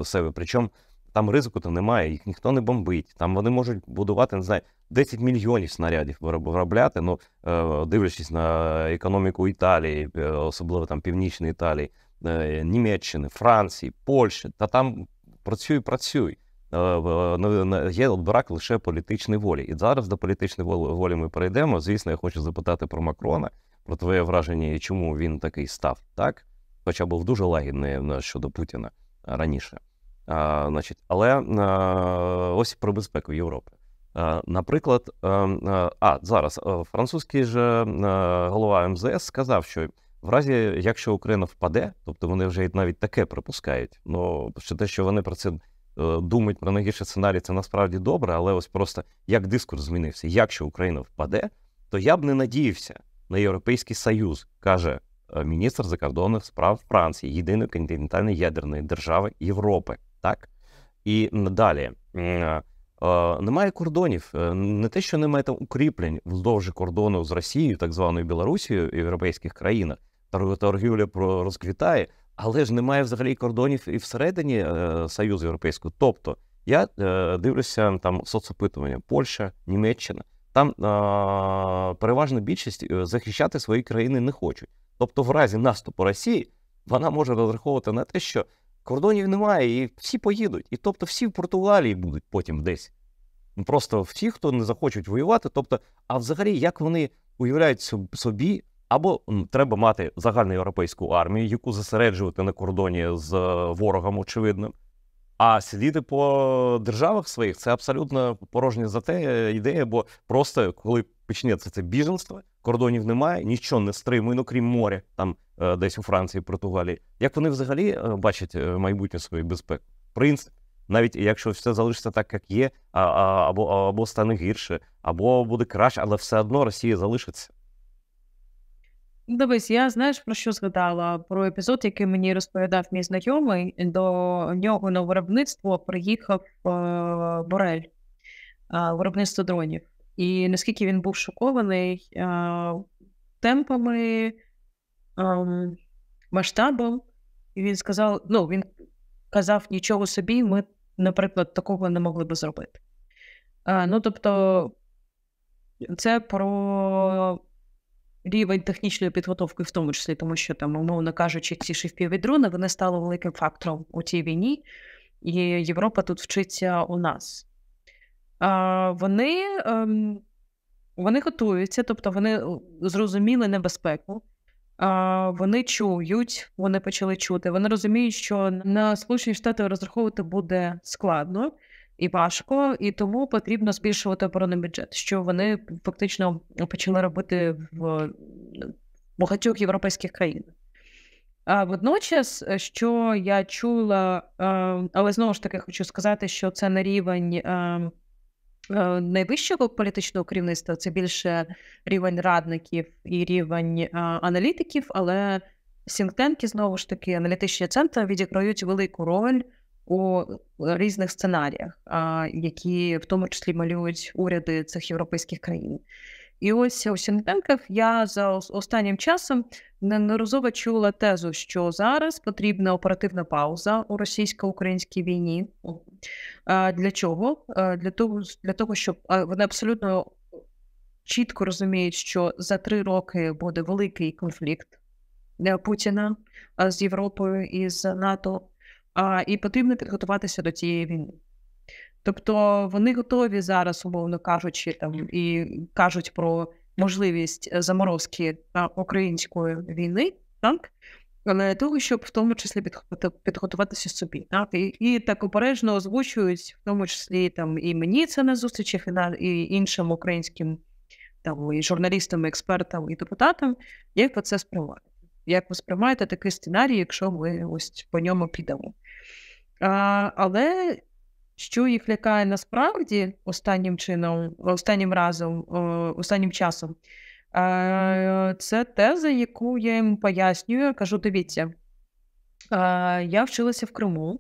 себе. Причому там ризику-то немає, їх ніхто не бомбить. Там вони можуть будувати, не знаю, 10 мільйонів снарядів виробляти, дивлячись на економіку Італії, особливо там Північної Італії, Німеччини, Франції, Польщі. Та там працюй. Є брак лише політичної волі. І зараз до політичної волі ми перейдемо. Звісно, я хочу запитати про Макрона, про твоє враження і чому він такий став, так? Хоча був дуже лагідний щодо Путіна раніше. Але ось про безпеку Європи. Наприклад, зараз французький же голова МЗС сказав, що в разі, якщо Україна впаде, тобто вони вже навіть таке припускають, що те, що вони про це думають, про найгірший сценарій, це насправді добре, але ось просто як дискурс змінився. Якщо Україна впаде, то я б не надіявся на Європейський Союз, каже міністр закордонних справ Франції, єдиної континентальної ядерної держави Європи. Так? І далі. Немає кордонів. Не те, що немає там укріплень вздовж кордону з Росією, так званою Білорусією і в європейських країнах. Торгівля розквітає, але ж немає взагалі кордонів і всередині Союзу Європейського. Тобто, я дивлюся там соцопитування. Польща, Німеччина. Там переважна більшість захищати свої країни не хочуть. Тобто, в разі наступу Росії вона може розраховувати на те, що кордонів немає, і всі поїдуть. І тобто всі в Португалії будуть потім десь. Просто всі, хто не захочуть воювати. Тобто, а взагалі, як вони уявляють собі або треба мати загальноєвропейську армію, яку зосереджувати на кордоні з ворогом, очевидно. А сидіти по державах своїх – це абсолютно порожня ідея, бо просто коли почнеться це біженство, кордонів немає, нічого не стримує, ну крім моря, там десь у Франції, Португалії. Як вони взагалі бачать майбутнє своєї безпеки? В принципі, навіть якщо все залишиться так, як є, або стане гірше, або буде краще, але все одно Росія залишиться. Дивись, я знаєш, про що згадала? Про епізод, який мені розповідав мій знайомий. До нього на виробництво приїхав Борель, виробництво дронів. І наскільки він був шокований темпами, масштабом, і він сказав, він казав, нічого собі, ми, наприклад, такого не могли би зробити. Тобто, це про рівень технічної підготовки в тому числі, тому що, там, умовно кажучи, ці FPV дрони, вони стали великим фактором у цій війні, і Європа тут вчиться у нас. Вони готуються, тобто вони зрозуміли небезпеку, вони чують, вони почали чути, вони розуміють, що на Сполучені Штати розраховувати буде складно і важко, і тому потрібно збільшувати оборонний бюджет, що вони фактично почали робити в багатьох європейських країнах. Водночас, що я чула, але знову ж таки хочу сказати, що це на рівень найвищого політичного керівництва, це більше рівень радників і рівень аналітиків, але сінктенки, знову ж таки, аналітичні центри відіграють велику роль у різних сценаріях, які в тому числі малюють уряди цих європейських країн. І ось у сінктенках я за останнім часом неодноразово чула тезу, що зараз потрібна оперативна пауза у російсько-українській війні. Для чого? Для того, щоб вони абсолютно чітко розуміють, що за 3 роки буде великий конфлікт для Путіна з Європою і з НАТО, і потрібно підготуватися до цієї війни. Тобто вони готові зараз, умовно кажучи, там, і кажуть про можливість заморозки української війни, так? Але того, щоб в тому числі підготуватися собі. Так? І так обережно озвучують, в тому числі там, і мені це на зустрічах, і іншим українським там, і журналістам, і експертам, і депутатам, як ви це сприймаєте. Як ви сприймаєте такий сценарій, якщо ми ось по ньому підемо. Але що їх лякає насправді останнім часом, це теза, яку я їм пояснюю. Кажу, дивіться, я вчилася в Криму,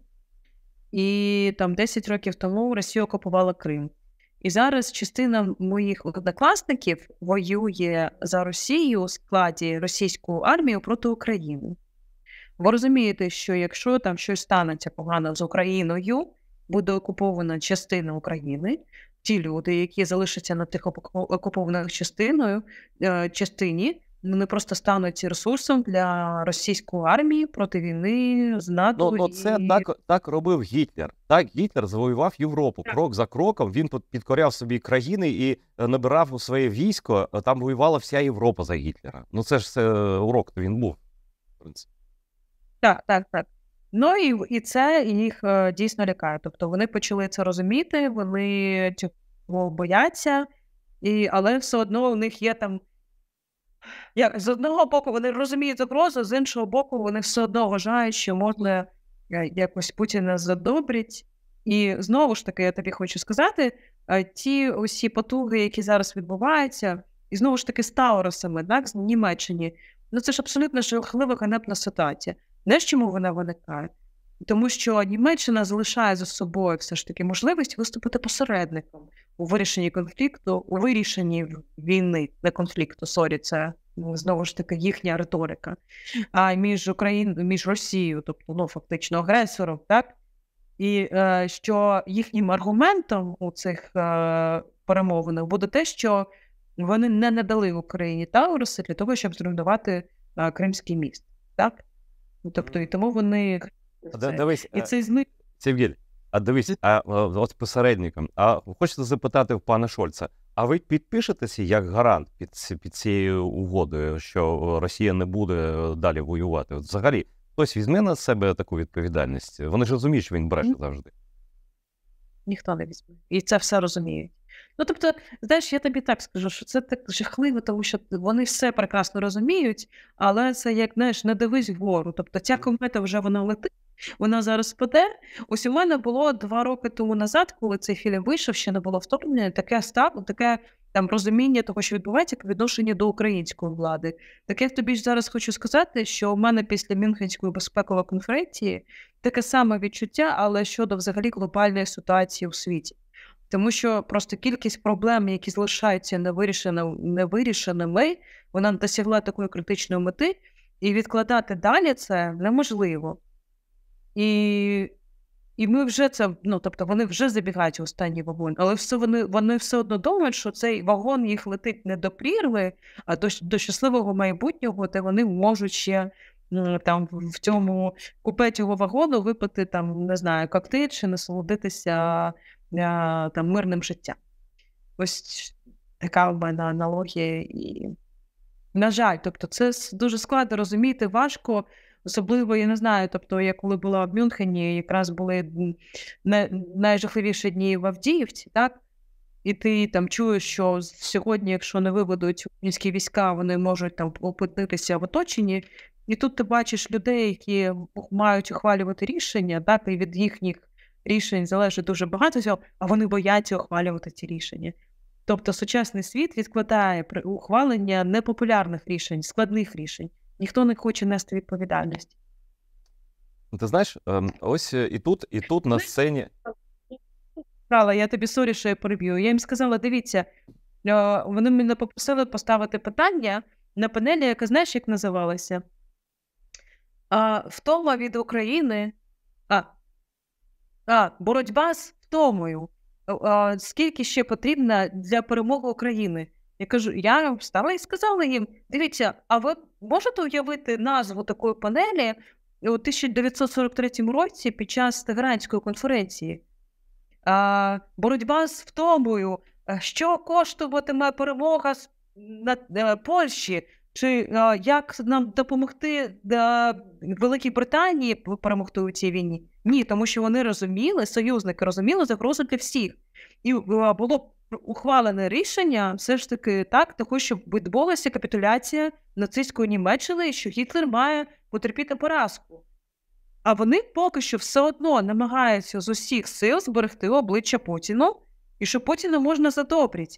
і там 10 років тому Росія окупувала Крим. І зараз частина моїх однокласників воює за Росію у складі російської армії проти України. Ви розумієте, що якщо там щось станеться погано з Україною, буде окупована частина України, ті люди, які залишаться на тих окупованих частині, вони просто стануть ресурсом для російської армії проти війни з НАТО. Це так робив Гітлер. Так, Гітлер завоював Європу. Крок за кроком він підкоряв собі країни і набирав у своє військо. Там воювала вся Європа за Гітлера. Це ж урок він був, в принципі. Так. І це їх дійсно лякає. Тобто вони почали це розуміти, вони цього бояться, але все одно у них є там... з одного боку вони розуміють загрозу, з іншого боку вони все одно вважають, що можна якось Путіна задобрити. І знову ж таки, я тобі хочу сказати, ті усі потуги, які зараз відбуваються, і знову ж таки з Таурусами, так, з Німеччині, це ж абсолютно жахлива, ганебна ситуація. Знаєш, чому вона виникає? Тому що Німеччина залишає за собою все ж таки можливість виступити посередником у вирішенні конфлікту, у вирішенні війни, не конфлікту, це знову ж таки їхня риторика, між Росією, тобто, фактично агресором, так? І що їхнім аргументом у цих перемовинах буде те, що вони не надали Україні Тауруси для того, щоб зруйнувати Кримський міст, так? Тобто, і тому вони... Дивись, і це з Севгіль, дивись, от посередникам. Хочете запитати в пана Шольца, А ви підпишетеся як гарант під цією угодою, що Росія не буде далі воювати? От взагалі, хтось візьме на себе таку відповідальність? Вони ж розуміють, що він бреше завжди. Ніхто не візьме. І це все розуміють. Ну, тобто, знаєш, я тобі так скажу, що це так жахливо, тому що вони все прекрасно розуміють, але це, як, знаєш, не дивись вгору. Тобто ця комета вже вона летить, вона зараз спаде. Ось у мене було 2 роки тому назад, коли цей фільм вийшов, ще не було вторгнення, таке там розуміння того, що відбувається по відношенню до української влади. Так я тобі ж зараз хочу сказати, що у мене після Мюнхенської безпекової конференції таке саме відчуття, але щодо взагалі глобальної ситуації у світі. Тому що просто кількість проблем, які залишаються невирішеними, вона досягла такої критичної мети, і відкладати далі це неможливо. І ми вже це, ну, тобто вони вже забігають у останній вагон, але вони все одно думають, що цей вагон їх летить не до прірви, а до щасливого майбутнього, де вони можуть ще там в цьому купе цього вагону випити там, не знаю, коктейль чи насолодитися там мирним життям. Ось така в мене аналогія. І, на жаль, тобто це дуже складно розуміти, важко, особливо, я не знаю, тобто я коли була в Мюнхені, якраз були найжахливіші дні в Авдіївці, так? І ти там чуєш, що сьогодні, якщо не виведуть українські війська, вони можуть там опинитися в оточенні. І тут ти бачиш людей, які мають ухвалювати рішення, так, і від їхніх рішень залежить дуже багато всього, а вони бояться ухвалювати ці рішення. Тобто сучасний світ відкладає ухвалення непопулярних рішень, складних рішень. Ніхто не хоче нести відповідальність. Ти знаєш, ось і тут на сцені... Я тобі сорі, що я переб'ю. Я їм сказала, дивіться, вони мене попросили поставити питання на панелі, яка, знаєш, як називалася? Втома від України... боротьба з втомою. Скільки ще потрібно для перемоги України? Я встала і сказала їм, дивіться, а ви можете уявити назву такої панелі у 1943 році під час Тегеранської конференції? Боротьба з втомою. Що коштуватиме перемога на Польщі? Чи як нам допомогти Великій Британії перемогти у цій війні? Ні, тому що вони розуміли, союзники розуміли загрозу для всіх. І було ухвалене рішення, все ж таки так, того, щоб відбулася капітуляція нацистської Німеччини, і що Гітлер має потерпіти поразку. А вони поки що все одно намагаються з усіх сил зберегти обличчя Путіну, і що Путіна можна задобрити.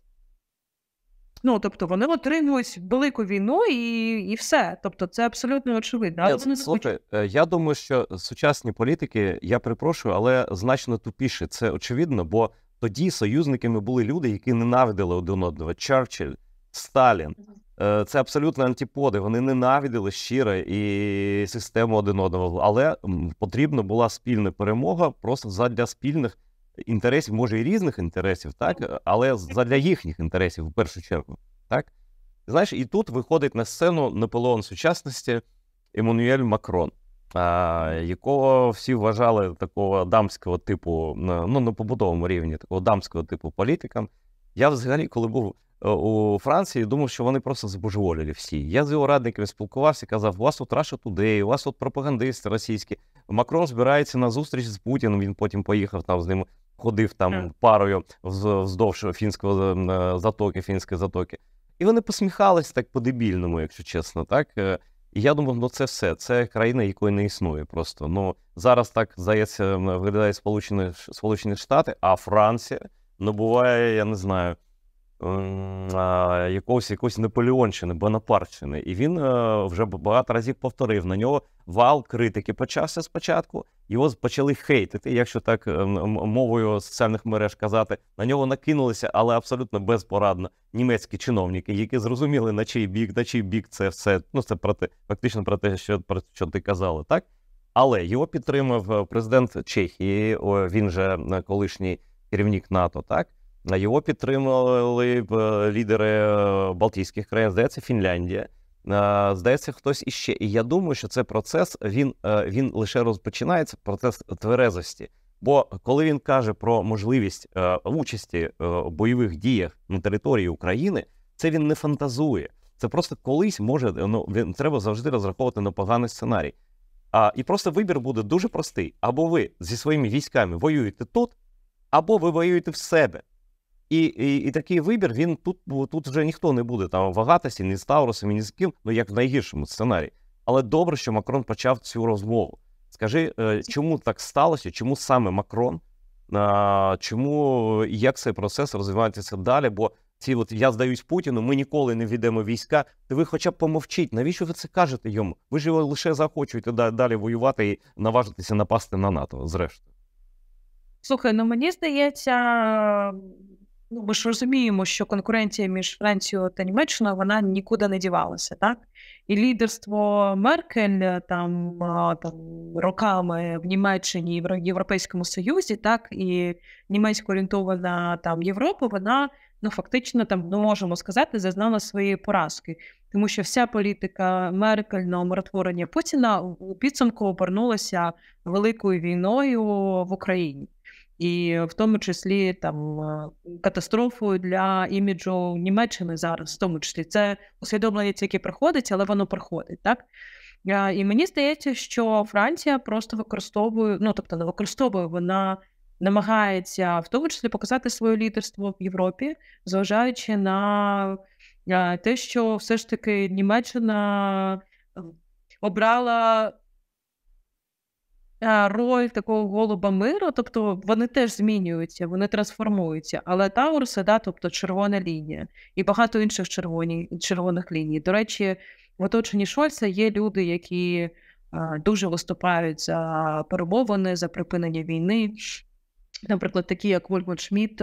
Ну, тобто вони отримують велику війну і все. Тобто це абсолютно очевидно. Слухай, я думаю, що сучасні політики, я перепрошую, але значно тупіші. Це очевидно, бо тоді союзниками були люди, які ненавидили один одного. Черчилль, Сталін. Це абсолютно антиподи. Вони ненавиділи щиро і систему один одного. Але потрібна була спільна перемога просто задля спільних інтересів, може і різних інтересів, так, але задля їхніх інтересів в першу чергу, так. Знаєш, і тут виходить на сцену Наполеон сучасності Еммануель Макрон, якого всі вважали такого дамського типу, ну, на побутовому рівні, такого дамського типу політиком. Я взагалі, коли був у Франції, думав, що вони просто збожеволіли всі. Я з його радниками спілкувався, казав, у вас тут Russia Today, у вас тут пропагандисти російські. Макрон збирається на зустріч з Путіним, він потім поїхав там з ним, ходив там парою вздовж фінської затоки. І вони посміхались так по-дебільному, якщо чесно, так? І я думав, ну це все, це країна, якої не існує просто. Ну, зараз так, здається, виглядає Сполучені Штати, а Франція набуває, я не знаю, якоїсь Наполеонщини, Бонапартщини. І він вже багато разів повторив. На нього вал критики почався спочатку, його почали хейтити, якщо так мовою соціальних мереж казати. На нього накинулися, але абсолютно безпорадно, німецькі чиновники, які зрозуміли, на чий бік це все. Ну, це фактично про те, що ти казала, так? Але його підтримав президент Чехії, він же колишній керівник НАТО, так? Його підтримали лідери Балтійських країн, здається, Фінляндія, здається, хтось іще. І я думаю, що цей процес, він лише розпочинається, процес тверезості. Бо коли він каже про можливість участі в бойових діях на території України, це він не фантазує. Це просто колись може, треба завжди розраховувати на поганий сценарій. І просто вибір буде дуже простий. Або ви зі своїми військами воюєте тут, або ви воюєте в себе. І такий вибір, він тут вже ніхто не буде там вагатися ні з Таурусом, ні з ким, як в найгіршому сценарії. Але добре, що Макрон почав цю розмову. Скажи, чому так сталося, чому саме Макрон, чому і як цей процес розвивається далі, бо я здаюсь Путіну, ми ніколи не введемо війська, то ви хоча б помовчіть, навіщо ви це кажете йому? Ви ж його лише захочуєте далі воювати і наважитися напасти на НАТО, зрештою. Слухай, мені здається, ми ж розуміємо, що конкуренція між Францією та Німеччиною, вона нікуди не дівалася, так? І лідерство Меркель там роками в Німеччині і в Європейському Союзі, так, і німецько орієнтована там Європа, вона, фактично, там, можемо сказати, зазнала своєї поразки. Тому що вся політика Меркель на умиротворення Путіна у підсумку обернулася великою війною в Україні. І в тому числі там катастрофою для іміджу Німеччини зараз, в тому числі. Це усвідомлення тільки приходить, але воно приходить, так? І мені здається, що Франція просто використовує, не використовує, вона намагається в тому числі показати своє лідерство в Європі, зважаючи на те, що все ж таки Німеччина обрала роль такого голуба миру, тобто вони теж змінюються, вони трансформуються, але Тауруси, тобто червона лінія і багато інших червоних ліній. До речі, в оточенні Шольца є люди, які дуже виступають за перемовини, за припинення війни. Наприклад, такі, як Вольфганг Шмідт,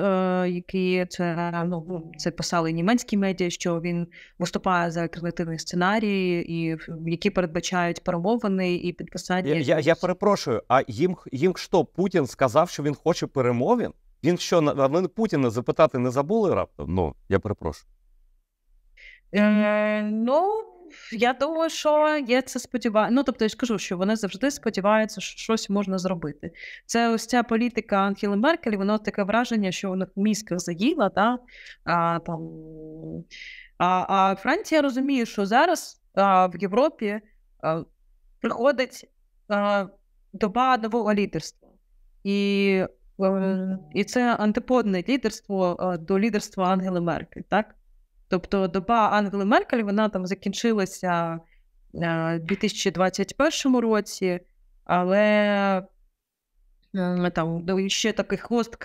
які це писали німецькі медіа, що він виступає за альтернативні сценарії, які передбачають перемовини і підписання. Я перепрошую, а їм що, Путін сказав, що він хоче перемовин? Він що, ви Путіна запитати не забули раптом? Я перепрошую. Я думаю, що є це сподівання. Тобто я ж кажу, що вони завжди сподіваються, що щось можна зробити. Це ось ця політика Ангели Меркель, воно таке враження, що вона в мізках заїла, а Франція розуміє, що зараз в Європі приходить доба нового лідерства. І це антиподне лідерство до лідерства Ангели Меркель, так? Тобто доба Ангели Меркель, вона там закінчилася у 2021 році, але там ще такий хвост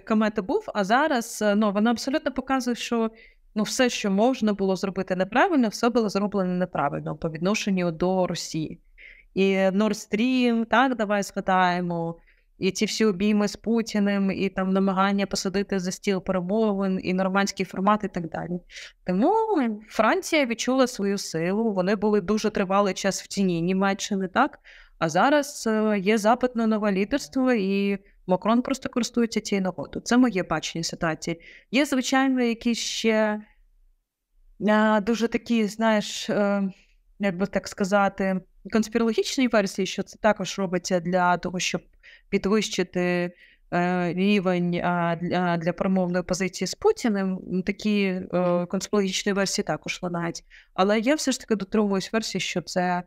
комети був, а зараз вона абсолютно показує, що все, що можна було зробити неправильно, все було зроблено неправильно по відношенню до Росії. І Nord Stream, так, давай згадаємо, і ці всі обійми з Путіним, і там намагання посадити за стіл перемовин, і нормандський формат, і так далі. Тому Франція відчула свою силу, вони були дуже тривалий час в тіні Німеччини, так? А зараз є запит на нове лідерство, і Макрон просто користується цією нагодою. Це моє бачення ситуації. Є, звичайно, якісь ще дуже такі, знаєш, як би так сказати, конспірологічні версії, що це також робиться для того, щоб підвищити рівень для перемовної позиції з Путіним. Такі конспірологічні версії також лунають. Але я все ж таки дотримуюсь версії, що це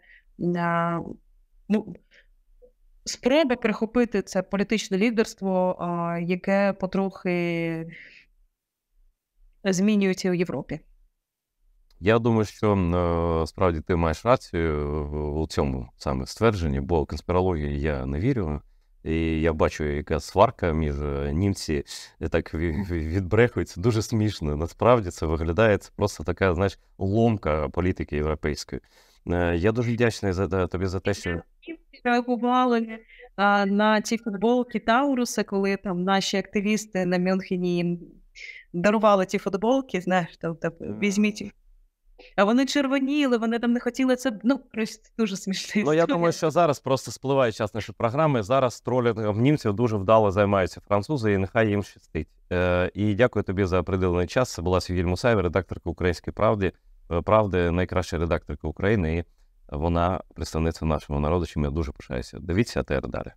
спроба перехопити це політичне лідерство, яке потрохи змінюється у Європі. Я думаю, що справді ти маєш рацію у цьому саме ствердженні, бо конспірології я не вірю. І я бачу, яка сварка між німці так відбрехується. Дуже смішно. Насправді це виглядає, це просто така, знаєш, ломка політики європейської. Я дуже вдячний тобі за те, що... Реагували на ці футболки Тауруса, коли там наші активісти на Мюнхені їм дарували ці футболки, знаєш, там візьміть. А вони червоніли, вони там не хотіли це, дуже смішно. Я думаю, що зараз просто спливає час нашої програми, зараз тролінгом німців дуже вдало займаються французи, і нехай їм щастить. І дякую тобі за приділений час. Це була Севіль Мусаєва, редакторка «Української правди», найкраща редакторка України, і вона представниця нашого народу, чим я дуже пишаюся. Дивіться АТР далі.